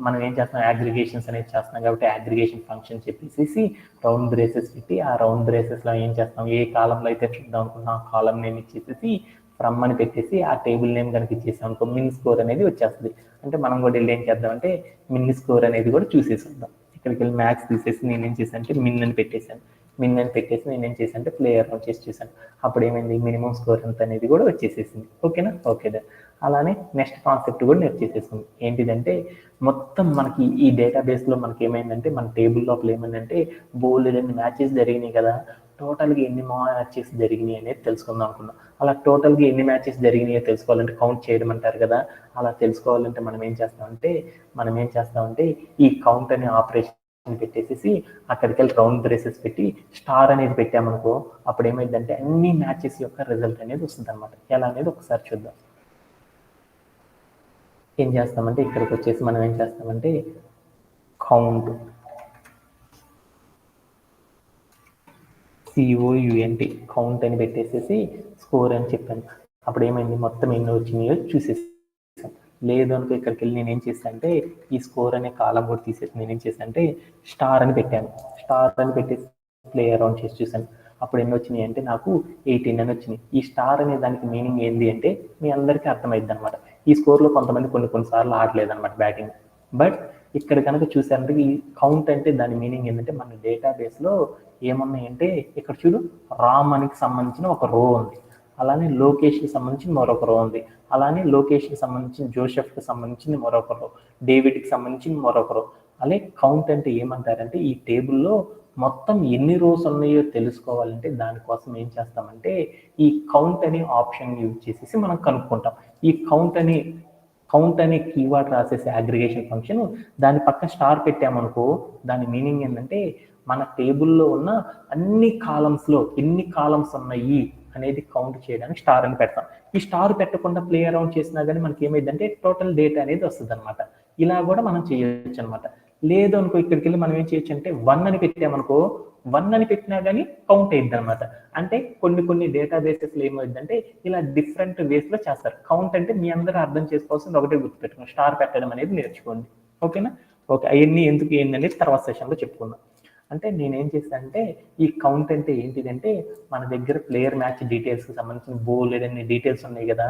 మనం ఏం చేస్తాం అగ్రిగేషన్స్ అనేది చేస్తున్నాం కాబట్టి అగ్రిగేషన్ ఫంక్షన్ చెప్పేసి రౌండ్ బ్రేసెస్ పెట్టి ఆ రౌండ్ బ్రేసెస్లో ఏం చేస్తాం, ఏ కాలంలో అయితే చూద్దాం అనుకున్నాం ఆ కాలం నేమ్ ఇచ్చేసి ఫ్రమ్ అని పెట్టేసి ఆ టేబుల్ నేమ్ కనుక ఇచ్చేసాం అనుకో మిన్ స్కోర్ అనేది వచ్చేస్తుంది. అంటే మనం కూడా వెళ్ళి ఏం చేద్దామంటే మిన్ స్కోర్ అనేది కూడా చూసేసేద్దాం. ఇక్కడికి వెళ్ళి మ్యాథ్స్ తీసేసి నేను ఏం చేశాను అంటే మిన్ అని పెట్టేశాను. మిన్ అని పెట్టేసి నేనేం చేశాను అంటే ప్లేయర్ రౌండ్ చేసి చూసాను. అప్పుడు ఏమైంది, మినిమం స్కోర్ ఎంత అనేది కూడా వచ్చేసేసింది. ఓకేనా, ఓకే దా. అలానే నెక్స్ట్ కాన్సెప్ట్ కూడా నేర్చేసేసుకుంది. ఏంటిదంటే మొత్తం మనకి ఈ డేటాబేస్లో మనకి ఏమైందంటే మన టేబుల్ లోపల ఏమైందంటే బోల్డ్ మ్యాచెస్ జరిగినాయి కదా, టోటల్గా ఎన్ని మ్యాచెస్ జరిగినాయి అనేది తెలుసుకుందాం అనుకున్నాం. అలా టోటల్గా ఎన్ని మ్యాచెస్ జరిగినాయో తెలుసుకోవాలంటే కౌంట్ చేయడం అంటారు కదా, అలా తెలుసుకోవాలంటే మనం ఏం చేస్తామంటే ఈ కౌంట్ అనే ఆపరేషన్ పెట్టేసి అక్కడికి వెళ్ళి రౌండ్ బ్రేసెస్ పెట్టి స్టార్ అనేది పెట్టామనుకో, అప్పుడు ఏమైందంటే అన్ని మ్యాచెస్ యొక్క రిజల్ట్ అనేది వస్తుంది అనమాట. ఎలా అనేది ఒకసారి చూద్దాం. ఏం చేస్తామంటే ఇక్కడికి వచ్చేసి మనం ఏం చేస్తామంటే కౌంట్ COUNT కౌంట్ అని పెట్టేసేసి స్కోర్ అని చెప్పాను. అప్పుడు ఏమైంది, మొత్తం ఎన్ని వచ్చినాయో చూసేసాను. లేదు అనుకో ఇక్కడికి వెళ్ళి నేనేం చేశాను అంటే ఈ స్కోర్ అనే కాలం కూడా తీసేసి నేనేం చేశాను అంటే స్టార్ అని పెట్టాను. స్టార్ అని పెట్టేసి ప్లే అరౌండ్ చేసి చూసాను. అప్పుడు ఎన్ని వచ్చినాయి అంటే నాకు 18 అని వచ్చినాయి. ఈ స్టార్ అనే దానికి మీనింగ్ ఏంటి అంటే మీ అందరికీ అర్థమైంది అనమాట. ఈ స్కోర్లో కొంతమంది కొన్నిసార్లు ఆడలేదు అనమాట బ్యాటింగ్. బట్ ఇక్కడ కనుక చూసారంటే ఈ కౌంట్ అంటే దాని మీనింగ్ ఏంటంటే మన డేటాబేస్లో ఏమున్నాయంటే ఇక్కడ చూడు, రామ్ అనికి సంబంధించిన ఒక రో ఉంది, అలానే లోకేష్కి సంబంధించిన మరొక రో ఉంది, అలానే లోకేష్కి సంబంధించిన జోసెఫ్కి సంబంధించిన మరొక రో, డేవిడ్కి సంబంధించిన మరొక రో. అలాగే కౌంట్ అంటే ఏమంటారంటే ఈ టేబుల్లో మొత్తం ఎన్ని రోస్ ఉన్నాయో తెలుసుకోవాలంటే దానికోసం ఏం చేస్తామంటే ఈ కౌంట్ అనే ఆప్షన్ యూజ్ చేసేసి మనం కనుక్కుంటాం. ఈ కౌంట్ అనే కీవర్డ్ రాసేసి అగ్రిగేషన్ ఫంక్షన్ దాని పక్క స్టార్ పెట్టామనుకో, దాని మీనింగ్ ఏంటంటే మన టేబుల్లో ఉన్న అన్ని కాలమ్స్లో ఎన్ని కాలమ్స్ ఉన్నాయి అనేది కౌంట్ చేయడానికి స్టార్ అని పెడతాం. ఈ స్టార్ పెట్టకుండా ప్లే అరౌండ్ చేసినా కానీ మనకి ఏమైందంటే టోటల్ డేటా అనేది వస్తుంది అనమాట. ఇలా కూడా మనం చేయొచ్చు అనమాట. లేదు అనుకో ఇక్కడికి వెళ్ళి మనం ఏం చేయొచ్చు అంటే 1 అని పెట్టామనుకో, 1 అని పెట్టినా కానీ కౌంట్ అయ్యిద్ది అనమాట. అంటే కొన్ని డేటాబేసెస్లో ఏమైందంటే ఇలా డిఫరెంట్ వేస్లో చేస్తారు. కౌంట్ అంటే మీ అందరూ అర్థం చేసుకోవాల్సింది ఒకటే గుర్తుపెట్టుకోండి, స్టార్ పెట్టడం అనేది నేర్చుకోండి. ఓకేనా, ఓకే. అవన్నీ ఎందుకు ఏందనేది తర్వాత సెషన్లో చెప్పుకుందాం. అంటే నేనేం చేశానంటే ఈ కౌంట్ అంటే ఏంటిదంటే మన దగ్గర ప్లేయర్ మ్యాచ్ డీటెయిల్స్కి సంబంధించిన బోల్డ్ అన్ని డీటెయిల్స్ ఉన్నాయి కదా,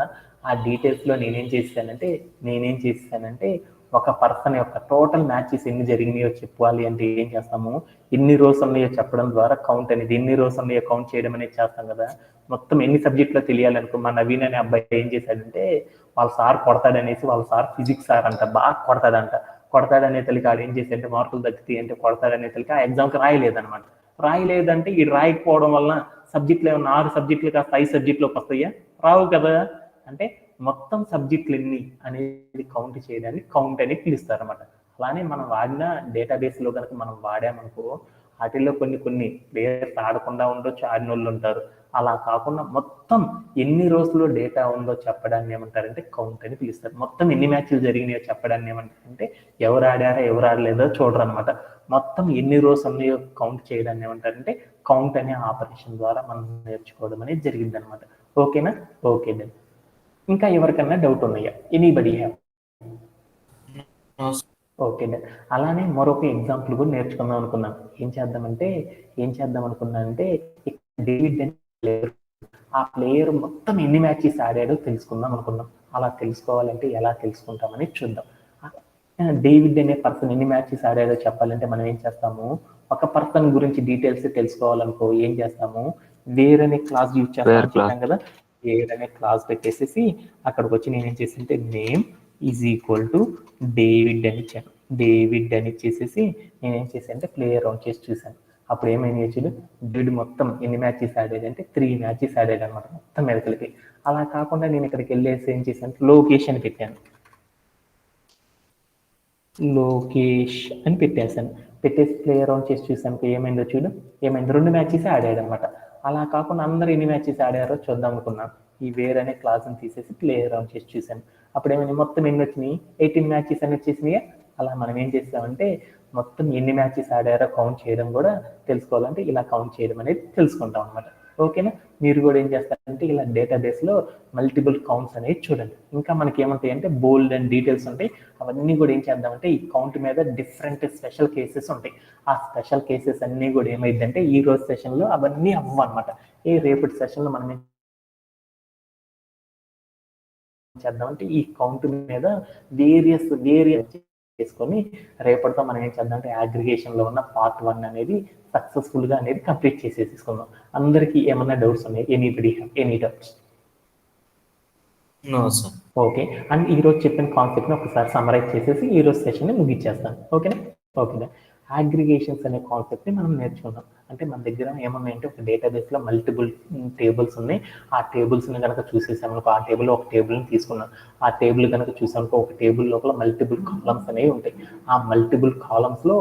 ఆ డీటెయిల్స్లో నేనేం చేశానంటే ఒక పర్సన్ యొక్క టోటల్ మ్యాచెస్ ఎన్ని జరిగినాయో చెప్పాలి అంటే ఏం చేస్తాము, ఎన్ని రోస్ ఉన్నాయో చెప్పడం ద్వారా కౌంట్ అనేది ఎన్ని రోస్ ఉన్నాయో కౌంట్ చేయడం అనేది చేస్తాం కదా. మొత్తం ఎన్ని సబ్జెక్టులో తెలియాలనుకో మా నవీన్ అనే అబ్బాయి ఏం చేశాడంటే వాళ్ళ సార్ కొడతాడనేసి, వాళ్ళ సార్ ఫిజిక్స్ సార్ అంట, బాగా కొడతాడనే తల్లికి ఆడు ఏం చేశాడంటే మార్కులు తగ్గుతాయి అంటే కొడతాడనే తల్లికి ఆ ఎగ్జామ్కి రాయలేదనమాట. రాయలేదంటే ఈ రాయకపోవడం వలన సబ్జెక్టులు ఏమన్నా 6 సబ్జెక్టులు కాస్త 5 సబ్జెక్టులోకి వస్తాయా, రావు కదా. అంటే మొత్తం సబ్జెక్టులు ఎన్ని అనేది కౌంట్ చేయడాన్ని కౌంట్ అని పిలుస్తారు అనమాట. అలానే మనం వాడిన డేటాబేస్లో కనుక మనం వాడామనుకో, వాటిల్లో కొన్ని ప్లేయర్స్ ఆడకుండా ఉండొచ్చు, ఆడిన వాళ్ళు ఉంటారు. అలా కాకుండా మొత్తం ఎన్ని రోజుల్లో డేటా ఉందో చెప్పడాన్ని ఏమంటారంటే కౌంట్ అని పిలుస్తారు. మొత్తం ఎన్ని మ్యాచ్లు జరిగినాయో చెప్పడాన్ని ఏమంటారంటే ఎవరు ఆడారో ఎవరు ఆడలేదో చూడరు అనమాట. మొత్తం ఎన్ని రోజులు ఉన్నాయో కౌంట్ చేయడాన్ని ఏమంటారంటే కౌంట్ అనే ఆపరేషన్ ద్వారా మనం నేర్చుకోవడం అనేది జరిగింది అనమాట. ఓకేనా, ఓకే దెన్. ఇంకా ఎవరికన్నా డౌట్ ఉన్నాయా? Anybody have? Okay then. అలానే మరొక ఎగ్జాంపుల్ కూడా నేర్చుకుందాం అనుకున్నాను. ఏం చేద్దాం అనుకున్నానంటే డేవిడ్ అనే ప్లేయర్, ఆ ప్లేయర్ మొత్తం ఎన్ని మ్యాచెస్ ఆడాడో తెలుసుకుందాం అనుకున్నాం. అలా తెలుసుకోవాలంటే ఎలా తెలుసుకుంటామని చూద్దాం. డేవిడ్ అనే పర్సన్ ఎన్ని మ్యాచెస్ ఆడాడో చెప్పాలంటే మనం ఏం చేస్తాము, ఒక పర్సన్ గురించి డీటెయిల్స్ తెలుసుకోవాలనుకో ఏం చేస్తాము, వేర్ అనే క్లాస్ యూజ్ చేస్తామని చెప్పాం కదా. వేర్ అనే క్లాస్ పెట్టేసేసి అక్కడికి వచ్చి నేనేం చేసింటే name is equal to David అని ఇచ్చాను. డేవిడ్ అని ఇచ్చేసేసి నేనేం చేశాను అంటే ప్లే అరౌండ్ చేసి చూశాను. అప్పుడు ఏమైంది చూడు, డేవిడ్ మొత్తం ఎన్ని మ్యాచెస్ ఆడాడు అంటే 3 మ్యాచెస్ ఆడాడు అనమాట మొత్తం మెదకలకి. అలా కాకుండా నేను ఇక్కడికి వెళ్ళేసి ఏం చేశాను, లొకేషన్ పెట్టాను, లోకేష్ అని పెట్టేసి ప్లే అరౌండ్ చేసి చూసాను. ఏమైందో చూడు, 2 మ్యాచెస్ ఆడాడు అనమాట. అలా కాకుండా అందరూ ఎన్ని మ్యాచెస్ ఆడారో చూద్దాం అనుకున్నాను. ఈ వేర్ అనే క్లాస్ని తీసేసి ప్లే అరౌండ్ చేసి చూశాను. అప్పుడు ఏమైంది, మొత్తం ఎన్ని వచ్చినాయి, 18 మ్యాచెస్ అని వచ్చేసినాయి. అలా మనం ఏం చేస్తామంటే మొత్తం ఎన్ని మ్యాచెస్ ఆడారో కౌంట్ చేయడం కూడా తెలుసుకోవాలంటే ఇలా కౌంట్ చేయడం అనేది తెలుసుకుంటాం అనమాట. ఓకేనా, మీరు కూడా ఏం చేస్తారంటే ఇలా డేటాబేస్లో మల్టిపుల్ కౌంట్స్ అనేది చూడండి. ఇంకా మనకి ఏముంటాయి అంటే బోల్డ్ అండ్ డీటెయిల్స్ ఉంటాయి. అవన్నీ కూడా ఏం చేద్దామంటే ఈ కౌంట్ మీద డిఫరెంట్ స్పెషల్ కేసెస్ ఉంటాయి. ఆ స్పెషల్ కేసెస్ అన్నీ కూడా ఏమైందంటే ఈ రోజు సెషన్లో అవన్నీ అవ్వన్నమాట. రేపటి సెషన్లో మనం ఏం చేద్దామంటే ఈ కౌంట్ మీద వేరియస్ చేసుకొని రేపటితో మనం ఏం చేద్దాం అంటే అగ్రిగేషన్లో ఉన్న పార్ట్ 1 అనేది సక్సెస్ఫుల్గా అనేది కంప్లీట్ చేసేసుకుందాం. అందరికీ ఏమన్నా డౌట్స్ ఉన్నాయి? Anybody have any doubts? No sir. Okay. And ఈరోజు చెప్పిన కాన్సెప్ట్ని ఒకసారి సమరైజ్ చేసేసి ఈరోజు సెషన్ని ముగించేస్తాను. ఓకేనా? ఓకేనా? అగ్రిగేషన్స్ అనే కాన్సెప్ట్ని మనం నేర్చుకుందాం. అంటే మన దగ్గర ఏమున్నాయంటే ఒక డేటాబేస్లో మల్టిపుల్ టేబుల్స్ ఉన్నాయి. ఆ టేబుల్స్ని కనుక చూసేసామనుకో, ఆ టేబుల్ ఒక టేబుల్ని తీసుకున్నాం. ఆ టేబుల్ కనుక చూసామనుకో, ఒక టేబుల్ లోపల మల్టిపుల్ కాలమ్స్ అనేవి ఉంటాయి. ఆ మల్టిపుల్ కాలమ్స్లో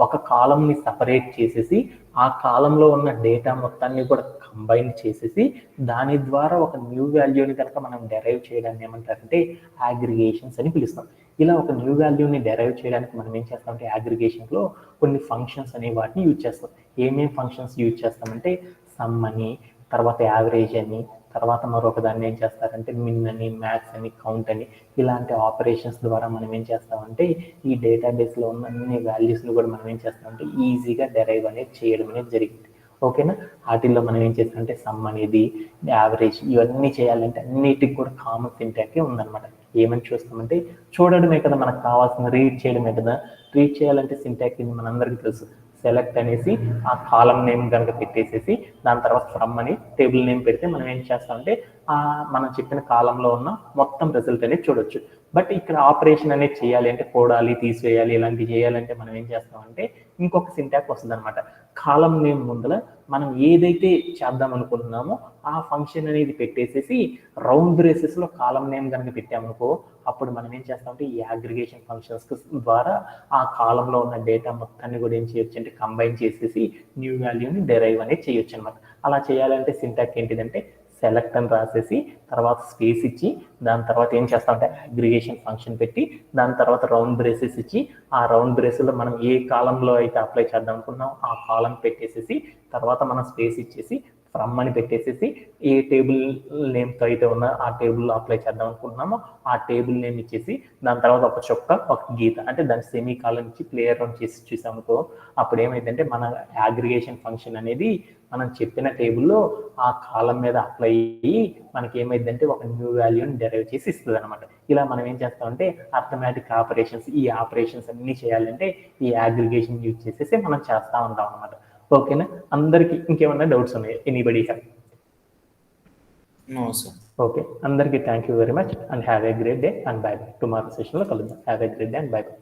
ఒక కాలమ్ని సపరేట్ చేసేసి ఆ కాలంలో ఉన్న డేటా మొత్తాన్ని కూడా కంబైన్ చేసేసి దాని ద్వారా ఒక న్యూ వాల్యూని కనుక మనం డెరైవ్ చేయడాన్ని ఏమంటారంటే అగ్రిగేషన్స్ అని పిలుస్తాం. ఇలా ఒక న్యూ వాల్యూని డెరైవ్ చేయడానికి మనం ఏం చేస్తామంటే అగ్రిగేషన్లో కొన్ని ఫంక్షన్స్ అనే వాటిని యూజ్ చేస్తాం. ఏమేమి ఫంక్షన్స్ యూజ్ చేస్తామంటే సమ్ అని, తర్వాత యావరేజ్ అని, తర్వాత మరొక దాన్ని ఏం చేస్తారంటే మిన్ అని, మ్యాక్స్ అని, కౌంట్ అని, ఇలాంటి ఆపరేషన్స్ ద్వారా మనం ఏం చేస్తామంటే ఈ డేటాబేస్లో ఉన్న అన్ని వాల్యూస్ని కూడా మనం ఏం చేస్తామంటే ఈజీగా డెరైవ్ అనేది చేయడం అనేది జరిగింది. ఓకేనా? వాటిల్లో మనం ఏం చేస్తామంటే సమ్ అనేది, యావరేజ్, ఇవన్నీ చేయాలంటే అన్నిటికి కూడా కామన్ సింటాక్సే ఉందన్నమాట. ఏమని చూస్తామంటే చూడడమే కదా మనకు కావాల్సిన, రీడ్ చేయడమే కదా. రీడ్ చేయాలంటే సింటాక్స్ ఇది మనందరికీ తెలుసు. సెలెక్ట్ అనేసి ఆ కాలం నేమ్ కనుక పెట్టేసేసి దాని తర్వాత ఫ్రమ్ అని టేబుల్ నేమ్ పెడితే మనం ఏం చేస్తామంటే మనం చెప్పిన కాలంలో ఉన్న మొత్తం రిజల్ట్ అనేది చూడొచ్చు. బట్ ఇక్కడ ఆపరేషన్ అనేది చేయాలి అంటే కూడాలి, తీసివేయాలి, ఇలాంటివి చేయాలంటే మనం ఏం చేస్తామంటే ఇంకొక సింటాక్స్ వస్తుంది అనమాట. కాలం నేమ్ ముందర మనం ఏదైతే చేద్దాం అనుకుంటున్నామో ఆ ఫంక్షన్ అనేది పెట్టేసేసి రౌండ్ బ్రేసెస్లో కాలం నేమ్ కనుక పెట్టామనుకో, అప్పుడు మనం ఏం చేస్తామంటే ఈ అగ్రిగేషన్ ఫంక్షన్స్ ద్వారా ఆ కాలంలో ఉన్న డేటా మొత్తాన్ని కూడా ఏం చేయొచ్చు అంటే కంబైన్ చేసేసి న్యూ వాల్యూని డెరైవ్ అనేది చేయొచ్చు అనమాట. అలా చేయాలంటే సింటాక్స్ ఏంటిదంటే సెలెక్ట్ అని రాసేసి తర్వాత స్పేస్ ఇచ్చి దాని తర్వాత ఏం చేస్తామంటే అగ్రిగేషన్ ఫంక్షన్ పెట్టి దాని తర్వాత రౌండ్ బ్రేసెస్ ఇచ్చి ఆ రౌండ్ బ్రేస్లో మనం ఏ కాలంలో అయితే అప్లై చేద్దాం అనుకున్నాం ఆ కాలం పెట్టేసేసి తర్వాత మనం స్పేస్ ఇచ్చేసి ఫ్రమ్ అని పెట్టేసేసి ఏ టేబుల్ నేమ్తో అయితే ఉన్నా ఆ టేబుల్లో అప్లై చేద్దాం అనుకుంటున్నామో ఆ టేబుల్ నేమ్ ఇచ్చేసి దాని తర్వాత ఒక చొక్క ఒక గీత అంటే దాని సెమీ కాలం ఇచ్చి ప్లేయర్ రౌండ్ చేసి చూసామనుకో, అప్పుడు ఏమైందంటే మన అగ్రిగేషన్ ఫంక్షన్ అనేది మనం చెప్పిన టేబుల్లో ఆ కాలం మీద అప్లై అయ్యి మనకి ఏమైందంటే ఒక న్యూ వాల్యూని డెరైవ్ చేసి ఇస్తుంది అనమాట. ఇలా మనం ఏం చేస్తామంటే అర్థమెటిక్ ఆపరేషన్స్, ఈ ఆపరేషన్స్ అన్ని చేయాలంటే ఈ అగ్రిగేషన్ యూజ్ చేసేసి మనం చేస్తూ ఉంటాం అనమాట. ఓకేనా? అందరికి ఇంకేమన్నా డౌట్స్ ఉన్నాయి? Anybody have? No sir. Okay. అందరికీ thank you very much and have a great day and bye bye. Tomorrow సెషన్లో కలుద్దాం. Have a great day and bye by.